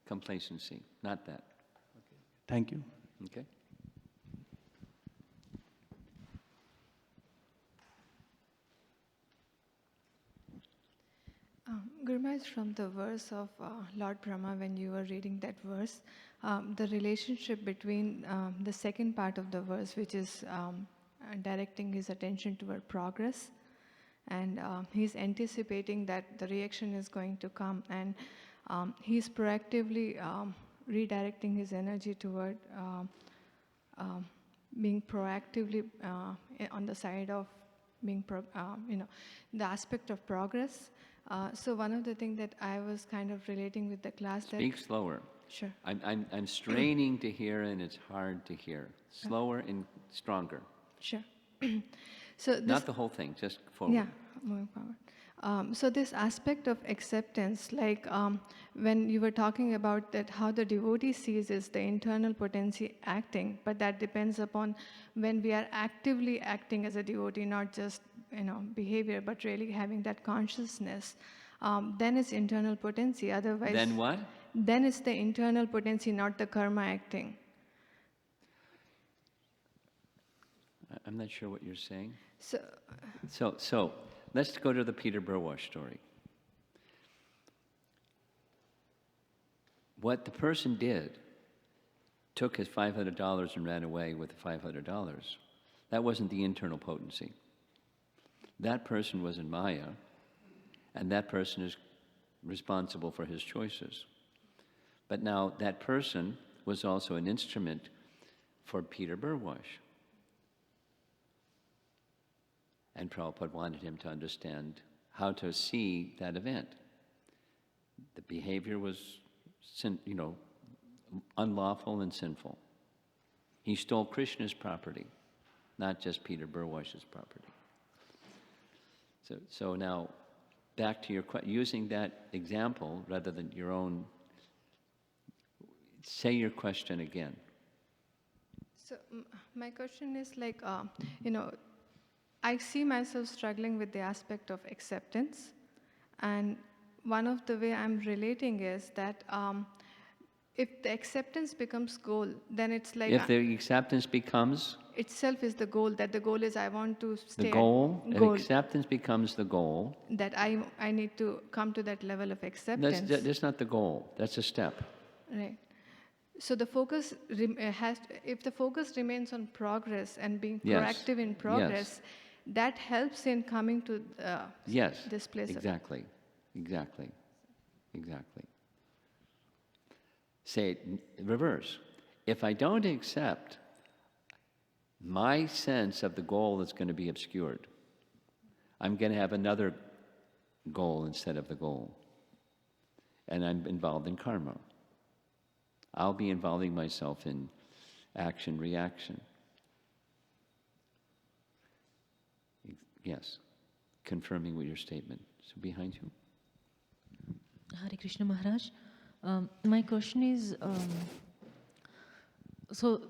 Complacency, not that. Thank you. Okay? Guru Maharaj, from the verse of Lord Brahma, when you were reading that verse, the relationship between the second part of the verse, which is directing his attention toward progress, and he's anticipating that the reaction is going to come, and he's proactively redirecting his energy toward being proactively on the side of being, the aspect of progress. So one of the things that I was kind of relating with the class that... Speak slower. Sure. I'm straining to hear, and it's hard to hear. Slower and stronger. Sure. So this, Not the whole thing, just forward. yeah, moving forward. So this aspect of acceptance, like when you were talking about that, how the devotee sees is the internal potency acting, but that depends upon when we are actively acting as a devotee, not just behavior, but really having that consciousness. Then it's internal potency. Otherwise, Then what? Then it's the internal potency, not the karma acting. I'm not sure what you're saying. So, Let's go to the Peter Burwash story. What the person did, took his $500 and ran away with the $500. That wasn't the internal potency. That person was in Maya, and that person is responsible for his choices. But now that person was also an instrument for Peter Burwash. And Prabhupada wanted him to understand how to see that event. The behavior was, unlawful and sinful. He stole Krishna's property, not just Peter Burwash's property. So now, back to your question, using that example rather than your own, say your question again. So my question is like, I see myself struggling with the aspect of acceptance, and one of the way I'm relating is that if the acceptance becomes goal, then it's like... If the acceptance becomes... Itself is the goal, that the goal is I want to stay... The goal, at if acceptance becomes the goal... That I need to come to that level of acceptance. That's not the goal, that's a step. Right. So the focus if the focus remains on progress and being proactive in progress, that helps in coming to this place. Exactly. Say it reverse. If I don't accept, my sense of the goal is going to be obscured. I'm going to have another goal instead of the goal. And I'm involved in karma. I'll be involving myself in action, reaction. Yes, confirming with your statement. So behind you. Hare Krishna Maharaj. My question is, so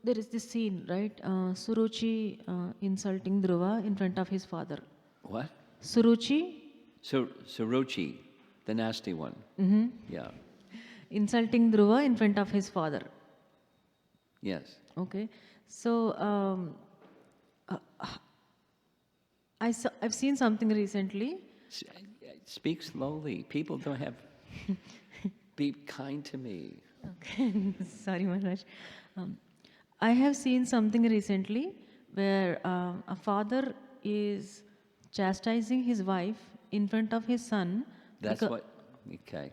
there is this scene, right? Suruchi insulting Dhruva in front of his father. What? Suruchi Suruchi, the nasty one. Yeah. insulting Dhruva in front of his father. Yes. Okay. So I've seen something recently. Speak slowly. People don't have. Be kind to me. Okay. Sorry, Maharaj. I have seen something recently where a father is chastising his wife in front of his son. That's what. Okay.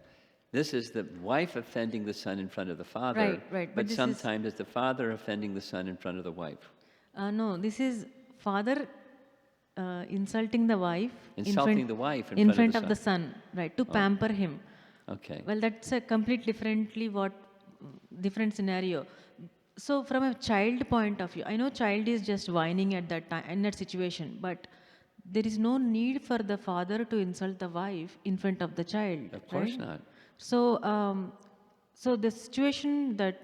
This is the wife offending the son in front of the father. Right, right. But this sometimes it's the father offending the son in front of the wife. No, this is father insulting the wife Insulting the wife in front of the son, right, to pamper him. Okay. Well, that's a different scenario. So from a child point of view, I know child is just whining at that time, in that situation, but there is no need for the father to insult the wife in front of the child. Of course right? not. So, so the situation that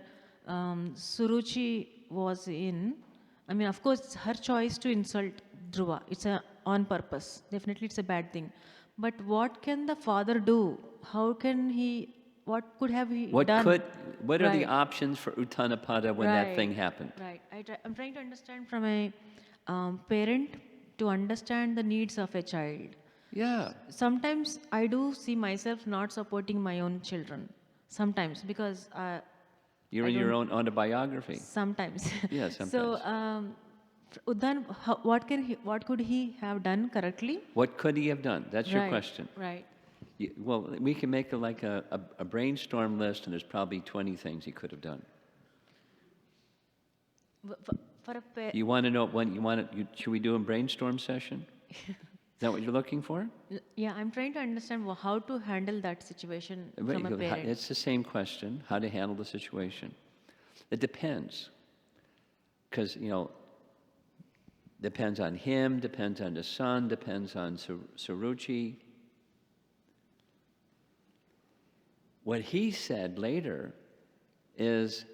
Suruchi was in, I mean, of course, it's her choice to insult Dhruva. It's on purpose. Definitely, it's a bad thing. But what can the father do? How can he? What could have he done? What are the options for Uttanapada when that thing happened? Right. I'm trying to understand from a parent to understand the needs of a child. Yeah. Sometimes I do see myself not supporting my own children. Sometimes because You're in your own autobiography. sometimes. Yeah, sometimes. So Uddhan, what could he have done correctly? What could he have done? That's your question. Right. Well, we can make a brainstorm list, and there's probably 20 things he could have done. For a parent. You want to know when should we do a brainstorm session? Is that what you're looking for? Yeah, I'm trying to understand how to handle that situation from a parent. It's the same question, how to handle the situation. It depends. Because, depends on him, depends on the son, depends on Suruchi. What he said later is,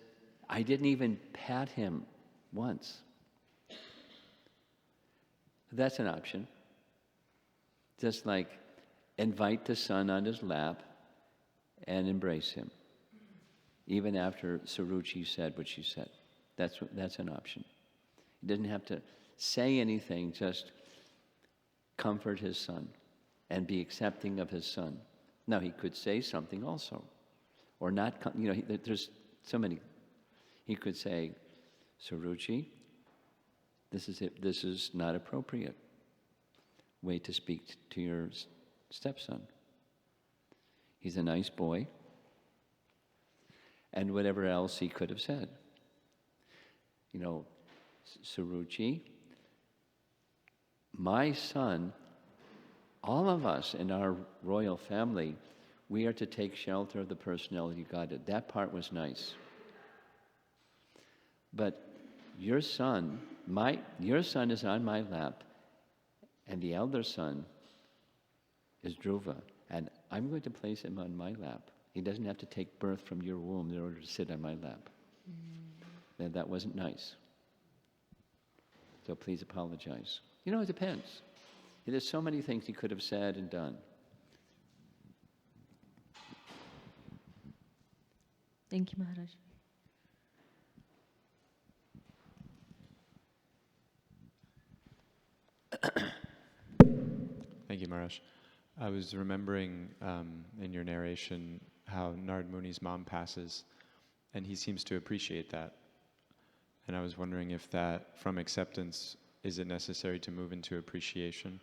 I didn't even pat him once. That's an option. Just like invite the son on his lap and embrace him, even after Suruchi said what she said. That's an option. He doesn't have to say anything, just comfort his son and be accepting of his son. Now, he could say something also, or not, there's so many. He could say, Suruchi, this is not appropriate way to speak to your stepson. He's a nice boy, and whatever else he could have said. Suruchi, my son, all of us in our royal family, we are to take shelter of the personality God. That part was nice. But your son is on my lap, and the elder son is Dhruva, and I'm going to place him on my lap. He doesn't have to take birth from your womb in order to sit on my lap. That wasn't nice. So please apologize. It depends. There's so many things he could have said and done. Thank you, Maharaj. Thank you, Maharaj. I was remembering in your narration how Narad Muni's mom passes, and he seems to appreciate that. And I was wondering if that, from acceptance, is it necessary to move into appreciation,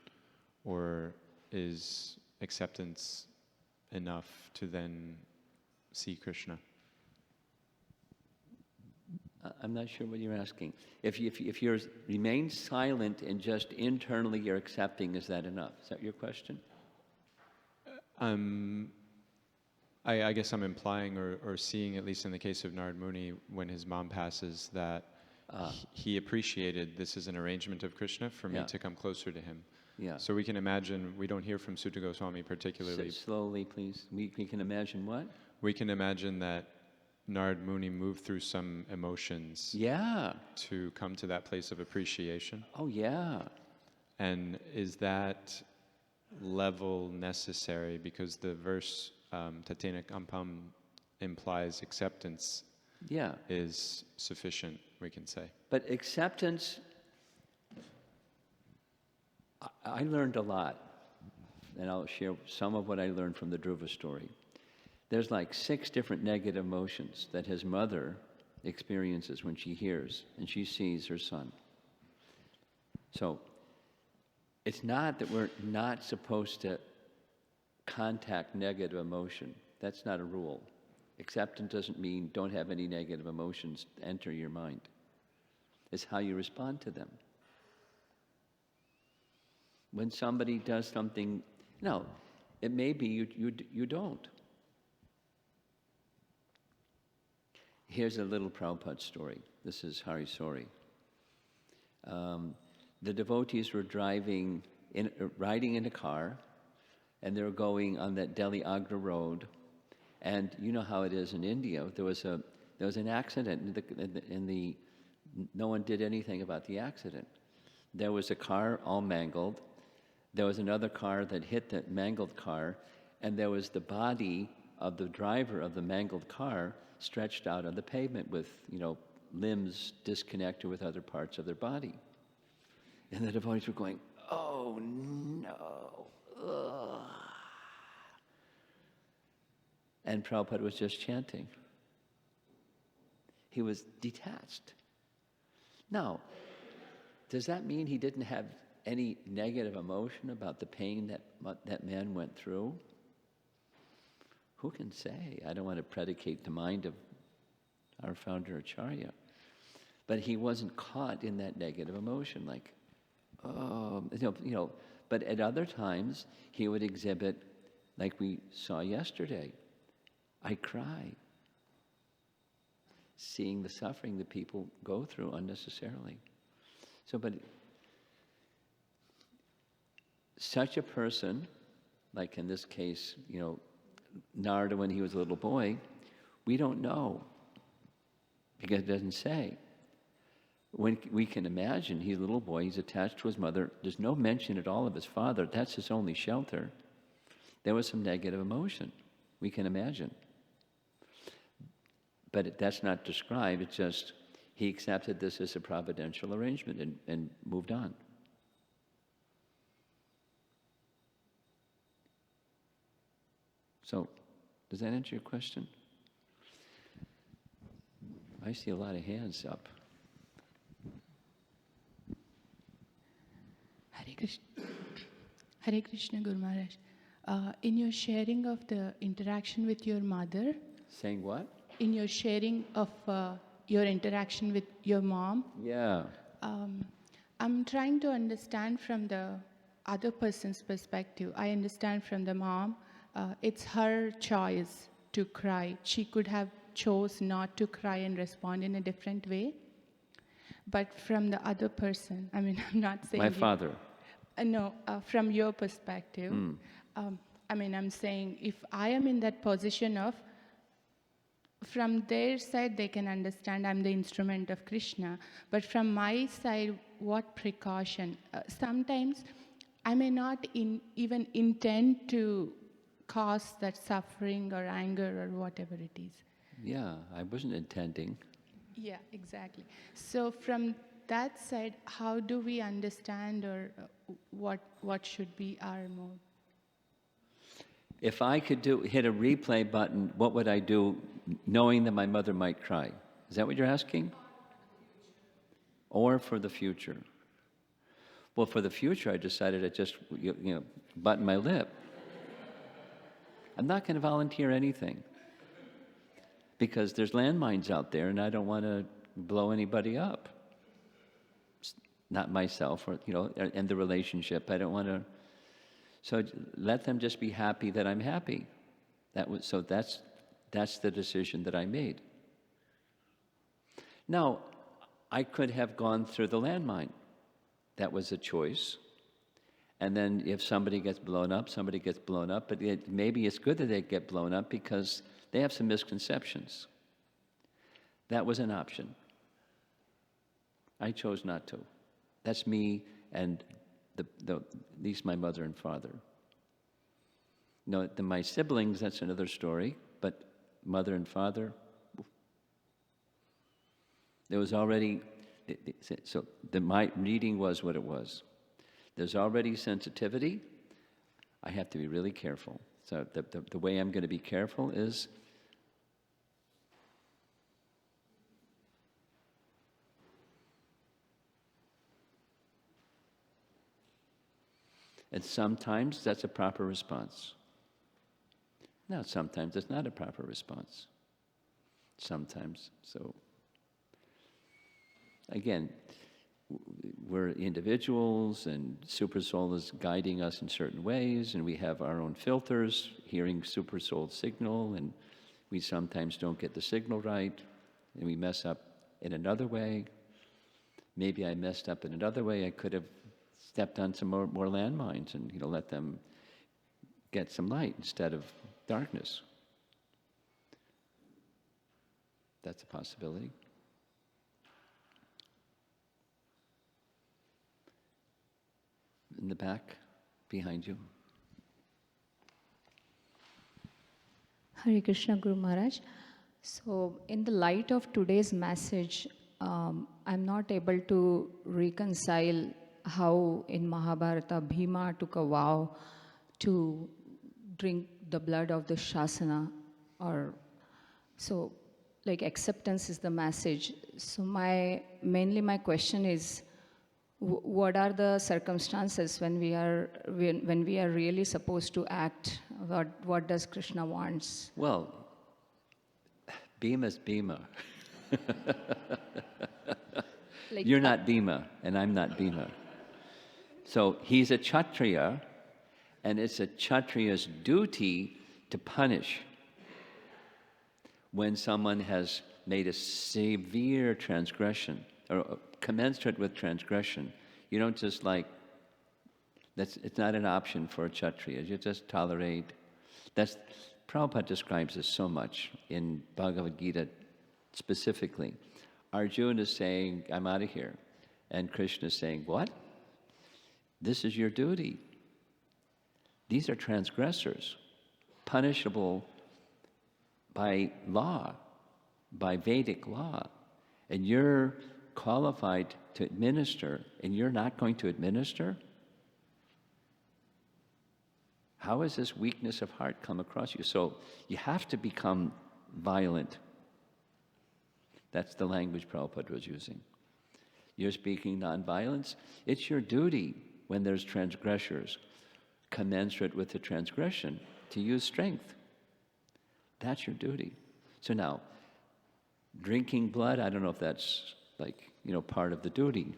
or is acceptance enough to then see Krishna? I'm not sure what you're asking. If you remain silent and just internally you're accepting, is that enough? Is that your question? I guess I'm implying or seeing, at least in the case of Narad Muni, when his mom passes, that he appreciated this is an arrangement of Krishna for me Yeah. to come closer to him. Yeah. So we can imagine, we don't hear from Sutta Goswami particularly. Slowly, please. We can imagine what? We can imagine that Narad Muni moved through some emotions Yeah. to come to that place of appreciation. Oh, yeah. And is that level necessary? Because the verse Tatena Kampam implies acceptance Yeah. is sufficient, we can say. But acceptance, I learned a lot, and I'll share some of what I learned from the Dhruva story. There's like 6 different negative emotions that his mother experiences when she hears and she sees her son. So it's not that we're not supposed to contact negative emotion. That's not a rule. Acceptance doesn't mean don't have any negative emotions enter your mind. It's how you respond to them. When somebody does something, no, it may be you don't. Here's a little Prabhupada story. This is Hari Sori. The devotees were riding in a car, and they were going on that Delhi-Agra road. And you know how it is in India. There was an accident, and no one did anything about the accident. There was a car all mangled. There was another car that hit the mangled car, and there was the body of the driver of the mangled car stretched out on the pavement with, limbs disconnected with other parts of their body. And the devotees were going, oh no. Ugh. And Prabhupada was just chanting. He was detached. Now, does that mean he didn't have any negative emotion about the pain that man went through? Who can say? I don't want to predicate the mind of our founder Acharya. But he wasn't caught in that negative emotion, like, But at other times, he would exhibit, like we saw yesterday, I cry, seeing the suffering that people go through unnecessarily. So, but such a person, like in this case, Narada when he was a little boy, we don't know, because it doesn't say. When we can imagine, he's a little boy, he's attached to his mother, there's no mention at all of his father, that's his only shelter. There was some negative emotion, we can imagine. But that's not described, it's just, he accepted this as a providential arrangement and moved on. So, does that answer your question? I see a lot of hands up. Hare Krishna, Guru Maharaj. In your sharing of the interaction with your mother, Saying what? in your sharing of your interaction with your mom, Yeah. I'm trying to understand from the other person's perspective. I understand from the mom, it's her choice to cry. She could have chose not to cry and respond in a different way. But from the other person, I'm not saying My father. No, from your perspective, I'm saying if I am in that position of, from their side they can understand I'm the instrument of Krishna, but from my side, what precaution? Sometimes I may not even intend to cause that suffering or anger or whatever it is. Yeah, I wasn't intending. Yeah, exactly. So from that side, how do we understand or what should be our mode? If I could hit a replay button, what would I do knowing that my mother might cry? Is that what you're asking? Or for the future? Well, for the future, I decided to just, button my lip. I'm not going to volunteer anything. Because there's landmines out there, and I don't want to blow anybody up. Not myself, or and the relationship. I don't want to. So let them just be happy that I'm happy. That's the decision that I made. Now, I could have gone through the landmine. That was a choice. And then if somebody gets blown up, somebody gets blown up. But maybe it's good that they get blown up because they have some misconceptions. That was an option. I chose not to. That's me and at least my mother and father. My siblings, that's another story. But mother and father, there was already, my reading was what it was. There's already sensitivity. I have to be really careful. So the way I'm going to be careful is and sometimes that's a proper response. Now, sometimes it's not a proper response. Sometimes. So, again, we're individuals and Super Soul is guiding us in certain ways, and we have our own filters, hearing Super Soul signal, and we sometimes don't get the signal right, and we mess up in another way. Maybe I messed up in another way. I could have stepped on some more landmines and let them get some light instead of darkness. That's a possibility. In the back, behind you. Hare Krishna, Guru Maharaj. So, in the light of today's message, I'm not able to reconcile how in Mahabharata Bhima took a vow to drink the blood of the Shasana, like acceptance is the message. So mainly my question is, what are the circumstances when we are really supposed to act? What does Krishna wants? Well, Bhima's Bhima. You're not Bhima, and I'm not Bhima. So he's a Kshatriya, and it's a Kshatriya's duty to punish when someone has made a severe transgression, or commensurate with transgression. You don't just it's not an option for a Kshatriya. You just tolerate. Prabhupada describes this so much in Bhagavad Gita specifically. Arjuna is saying, I'm out of here. And Krishna is saying, what? This is your duty. These are transgressors, punishable by law, by Vedic law. And you're qualified to administer, and you're not going to administer? How has this weakness of heart come across you? So you have to become violent. That's the language Prabhupada was using. You're speaking nonviolence. It's your duty when there's transgressors, commensurate with the transgression, to use strength. That's your duty. So now, drinking blood, I don't know if that's part of the duty.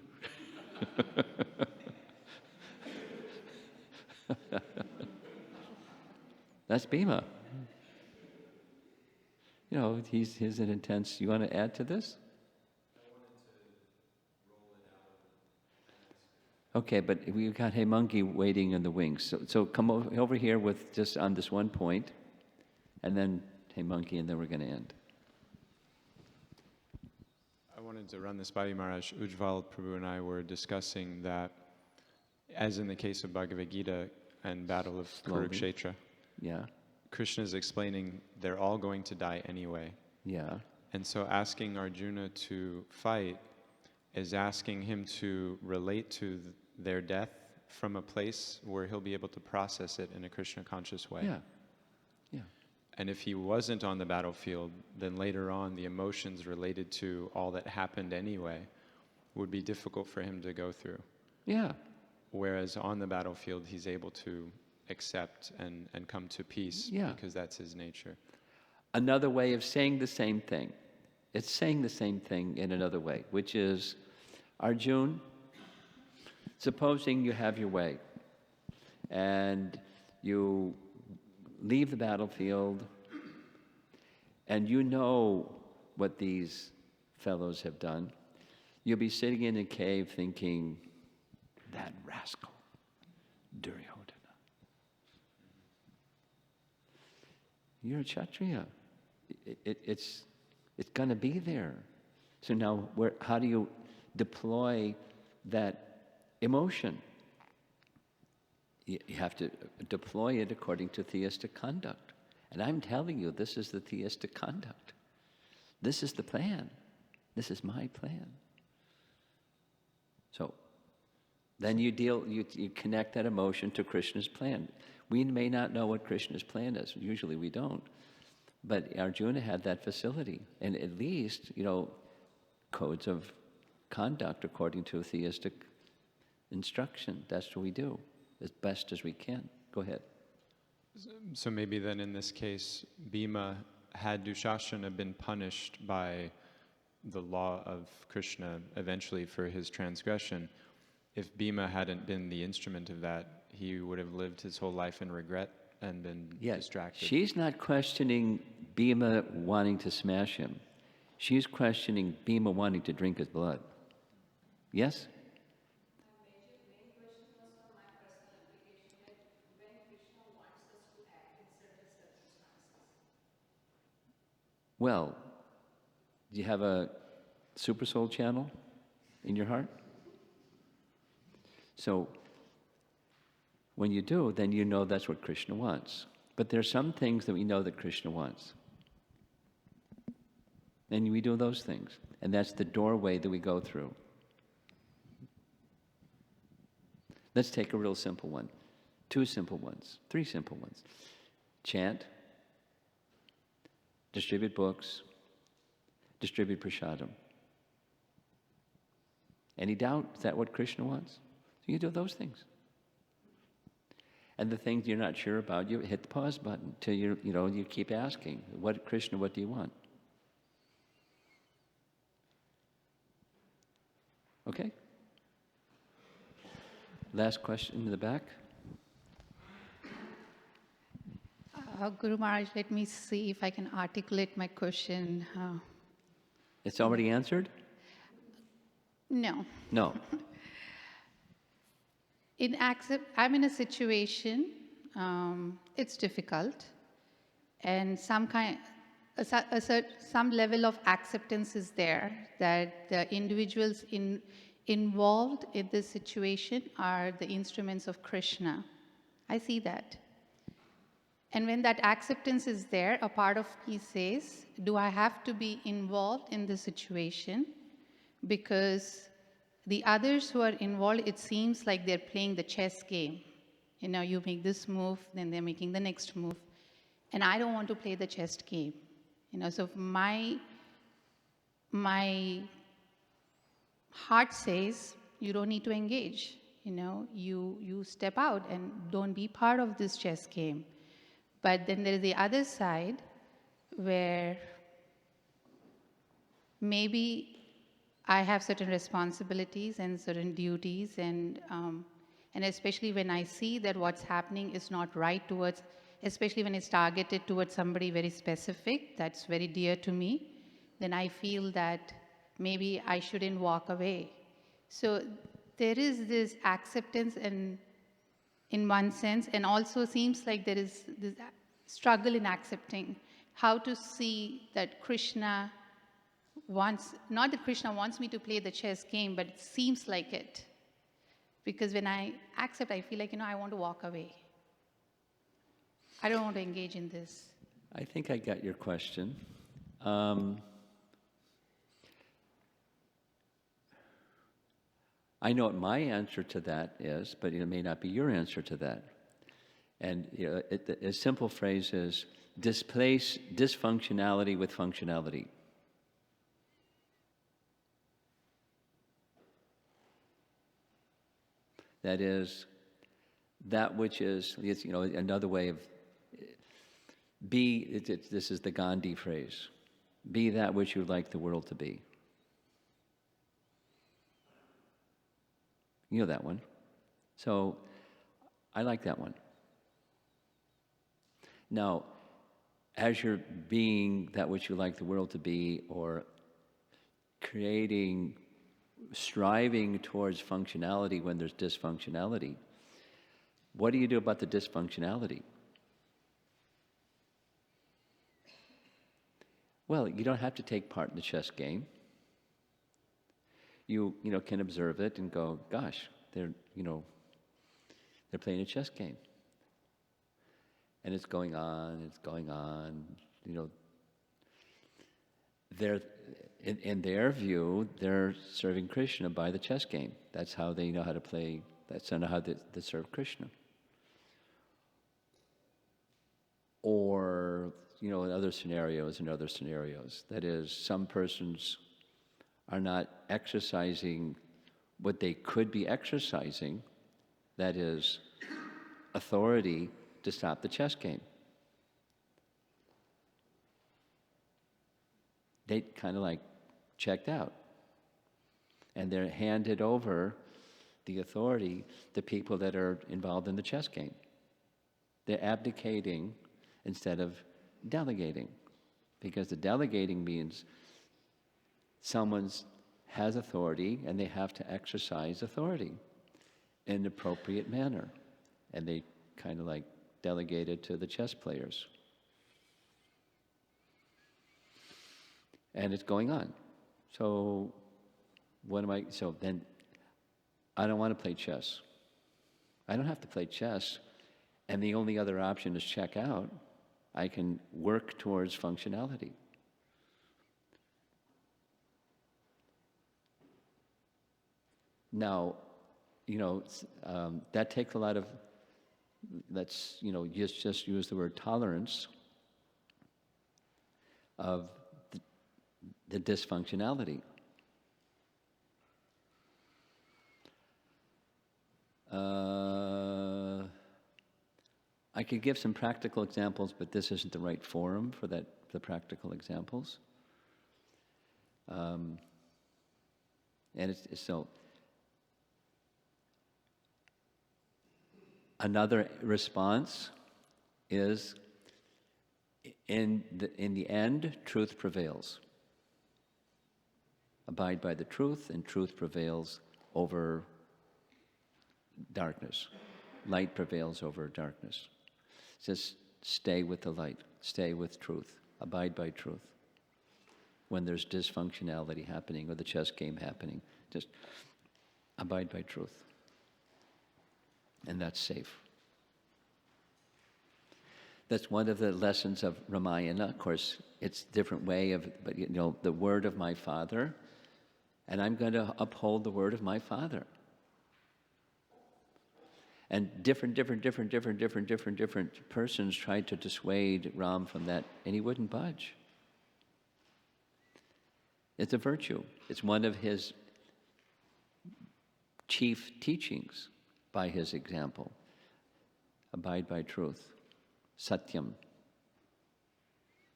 That's Bhima. He's an intense. You want to add to this? Okay, but we've got Hemangi waiting in the wings. So come over here with just on this one point, and then Hemangi, and then we're going to end. I wanted to run this by you, Maharaj. Ujjval Prabhu and I were discussing that, as in the case of Bhagavad Gita and Battle of Kurukshetra, yeah, Krishna is explaining they're all going to die anyway. Yeah. And so asking Arjuna to fight is asking him to relate to their death from a place where he'll be able to process it in a Krishna conscious way. Yeah. Yeah. And if he wasn't on the battlefield, then later on the emotions related to all that happened anyway would be difficult for him to go through. Yeah. Whereas on the battlefield, he's able to accept and come to peace, Yeah. because that's his nature. Another way of saying the same thing. It's saying the same thing in another way, which is, Arjun, supposing you have your way and you leave the battlefield and you know what these fellows have done, you'll be sitting in a cave thinking, that rascal, Duryodhana. You're a Kshatriya. It's going to be there. So now, how do you deploy that emotion? You have to deploy it according to theistic conduct. And I'm telling you, this is the theistic conduct. This is the plan. This is my plan. So then you connect that emotion to Krishna's plan. We may not know what Krishna's plan is. Usually we don't. But Arjuna had that facility. And at least, codes of conduct according to a theistic instruction. That's what we do as best as we can. Go ahead. So maybe then in this case, Bhima, had Dushasana been punished by the law of Krishna eventually for his transgression, if Bhima hadn't been the instrument of that, he would have lived his whole life in regret and been distracted. She's not questioning Bhima wanting to smash him. She's questioning Bhima wanting to drink his blood. Yes? Well, do you have a super soul channel in your heart? So when you do, then you know that's what Krishna wants. But there are some things that we know that Krishna wants. And we do those things. And that's the doorway that we go through. Let's take a real simple one. 2 simple ones. 3 simple ones. Chant. Distribute books. Distribute prasadam. Any doubt? Is that what Krishna wants? So you do those things. And the things you're not sure about, you hit the pause button till you keep asking, Krishna, what do you want? Okay? Last question in the back. Guru Maharaj, let me see if I can articulate my question. It's already answered? No. No. I'm in a situation, it's difficult, and some level of acceptance is there that the individuals involved in this situation are the instruments of Krishna. I see that. And when that acceptance is there, a part of me says, do I have to be involved in this situation? Because the others who are involved, it seems like they're playing the chess game. You make this move, then they're making the next move. And I don't want to play the chess game. So my heart says, you don't need to engage. You step out and don't be part of this chess game. But then there is the other side where maybe I have certain responsibilities and certain duties, and especially when I see that what's happening is not right towards, especially when it's targeted towards somebody very specific, that's very dear to me, then I feel that maybe I shouldn't walk away. So there is this acceptance in one sense, and also seems like there is this struggle in accepting how to see that Krishna wants, not that Krishna wants me to play the chess game, but it seems like it. Because when I accept, I feel like, I want to walk away. I don't want to engage in this. I think I got your question. I know what my answer to that is, but it may not be your answer to that. And a simple phrase is, displace dysfunctionality with functionality. That is, that which is, another way of, this is the Gandhi phrase, be that which you would like the world to be. You know that one. So I like that one. Now, as you're being that which you like the world to be, or striving towards functionality when there's dysfunctionality, what do you do about the dysfunctionality? Well, you don't have to take part in the chess game. You can observe it and go, gosh, they're playing a chess game. And it's going on, They're, in their view, they're serving Krishna by the chess game. That's how they know how to play, that's how they serve Krishna. Or, in other scenarios, that is, some persons are not exercising what they could be exercising, that is, authority to stop the chess game. They kind of like checked out. And they're handed over the authority to people that are involved in the chess game. They're abdicating instead of delegating. Because the delegating means someone has authority and they have to exercise authority in an appropriate manner. And they kind of like delegate it to the chess players. And it's going on. So then I don't want to play chess. I don't have to play chess. And the only other option is check out. I can work towards functionality. Now, that takes a lot of, let's, just use the word tolerance of the dysfunctionality. I could give some practical examples, but this isn't the right forum for the practical examples. And so another response is, in the end, truth prevails. Abide by the truth, and truth prevails over darkness. Light prevails over darkness. Just stay with the light. Stay with truth. Abide by truth. When there's dysfunctionality happening or the chess game happening, just abide by truth. And that's safe. That's one of the lessons of Ramayana. Of course, it's a different way of, but the word of my father, and I'm going to uphold the word of my father. And different persons tried to dissuade Ram from that, and he wouldn't budge. It's a virtue. It's one of his chief teachings by his example. Abide by truth. Satyam.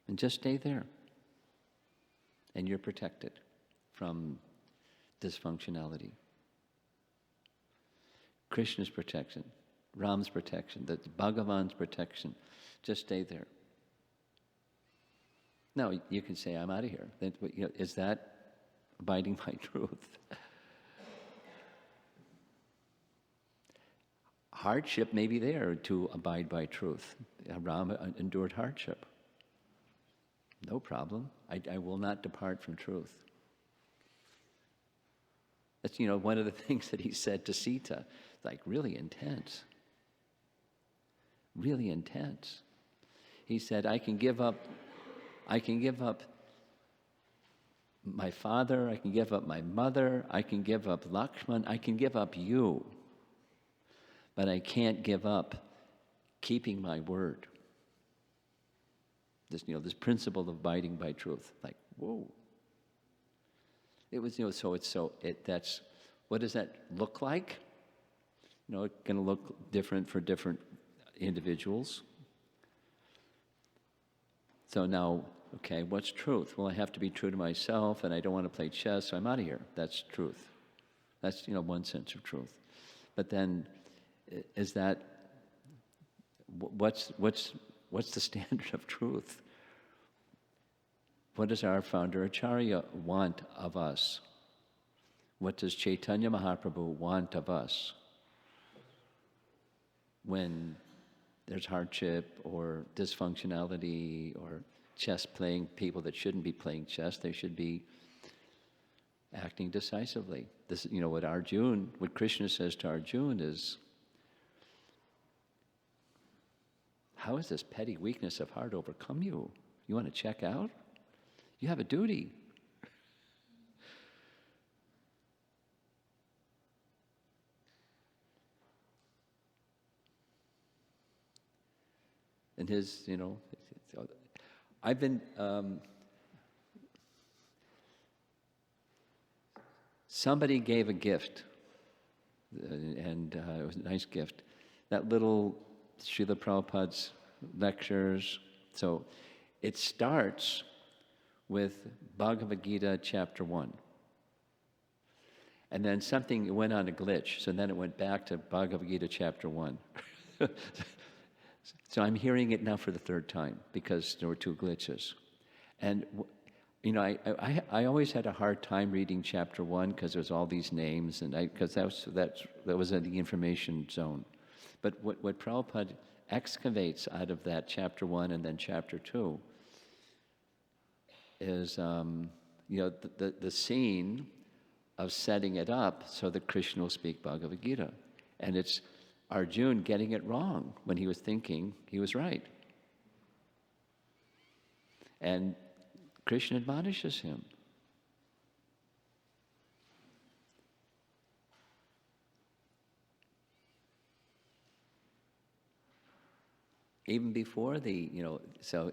And just stay there. And you're protected from dysfunctionality. Krishna's protection, Ram's protection, the Bhagavan's protection. Just stay there. Now, you can say, I'm out of here. Is that abiding by truth? Hardship may be there to abide by truth. Ram endured hardship. No problem. I will not depart from truth. That's, one of the things that he said to Sita, like really intense. Really intense. He said, I can give up my father, I can give up my mother, I can give up Lakshman, I can give up you. But I can't give up keeping my word. This, this principle of abiding by truth. Like, whoa. It was, that's, what does that look like? It's going to look different for different individuals. So now, Okay, what's truth? Well, I have to be true to myself, and I don't want to play chess, so I'm out of here. That's truth. That's, one sense of truth. But then, is that, what's the standard of truth? What does our founder Acharya want of us? What does Chaitanya Mahaprabhu want of us? When there's hardship or dysfunctionality or chess playing, people that shouldn't be playing chess, they should be acting decisively. This, what Krishna says to Arjuna is, how has this petty weakness of heart overcome you? You want to check out? You have a duty. And his, I've been, somebody gave a gift, and it was a nice gift. That little Srila Prabhupada's lectures. So it starts with Bhagavad Gita chapter 1. And then it went on a glitch, so then it went back to Bhagavad Gita chapter 1. So I'm hearing it now for the third time because there were two glitches. And, I always had a hard time reading chapter 1 because there's all these names, and because that was in the information zone. But what Prabhupada excavates out of that chapter 1 and then chapter 2 is, the scene of setting it up so that Krishna will speak Bhagavad Gita. And it's Arjuna getting it wrong when he was thinking he was right. And Krishna admonishes him. Even before so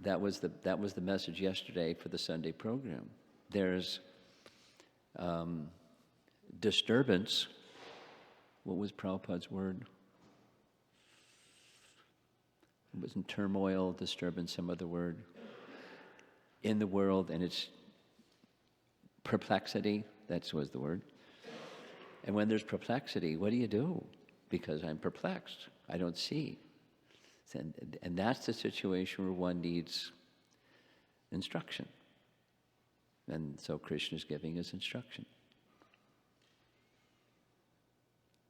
that was the message yesterday for the Sunday program. There's disturbance. What was Prabhupada's word? It wasn't turmoil, disturbance, some other word. In the world, and it's perplexity, that was the word. And when there's perplexity, what do you do? Because I'm perplexed, I don't see. And that's the situation where one needs instruction. And so Krishna's giving his instruction.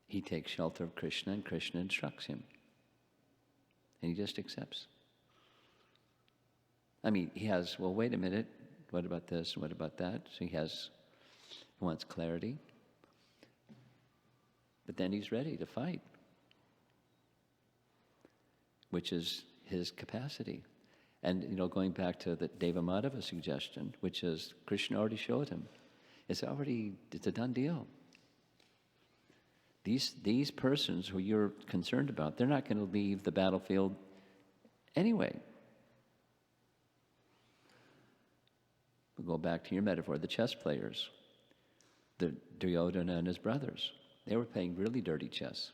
He takes shelter of Krishna, and Krishna instructs him. And he just accepts. I mean, he has, well, wait a minute, what about this, what about that? So he wants clarity. But then he's ready to fight, which is his capacity. And, going back to the Devamadava suggestion, which is Krishna already showed him, it's a done deal. These persons who you're concerned about, they're not going to leave the battlefield anyway. We'll go back to your metaphor, the chess players, the Duryodhana and his brothers. They were playing really dirty chess.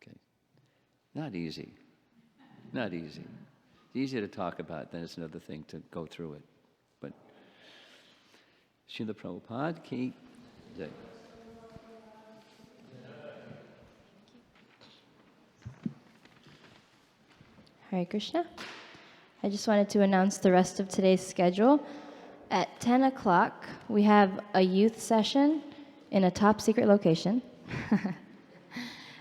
Okay. Not easy. Not easy. It's easy to talk about, then it's another thing to go through it. But Srila Prabhupada ki jai. Hare Krishna. I just wanted to announce the rest of today's schedule. At 10 o'clock, we have a youth session in a top secret location.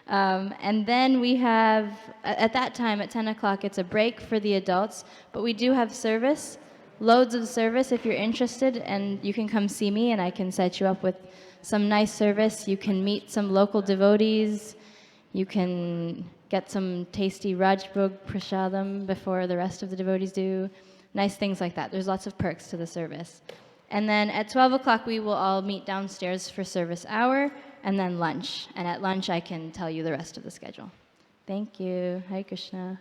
And then we have, at that time, at 10 o'clock, it's a break for the adults, but we do have service, loads of service if you're interested, and you can come see me and I can set you up with some nice service. You can meet some local devotees. You can get some tasty Rajbhog Prasadam before the rest of the devotees do. Nice things like that. There's lots of perks to the service. And then at 12 o'clock, we will all meet downstairs for service hour, and then lunch. And at lunch, I can tell you the rest of the schedule. Thank you. Hare Krishna.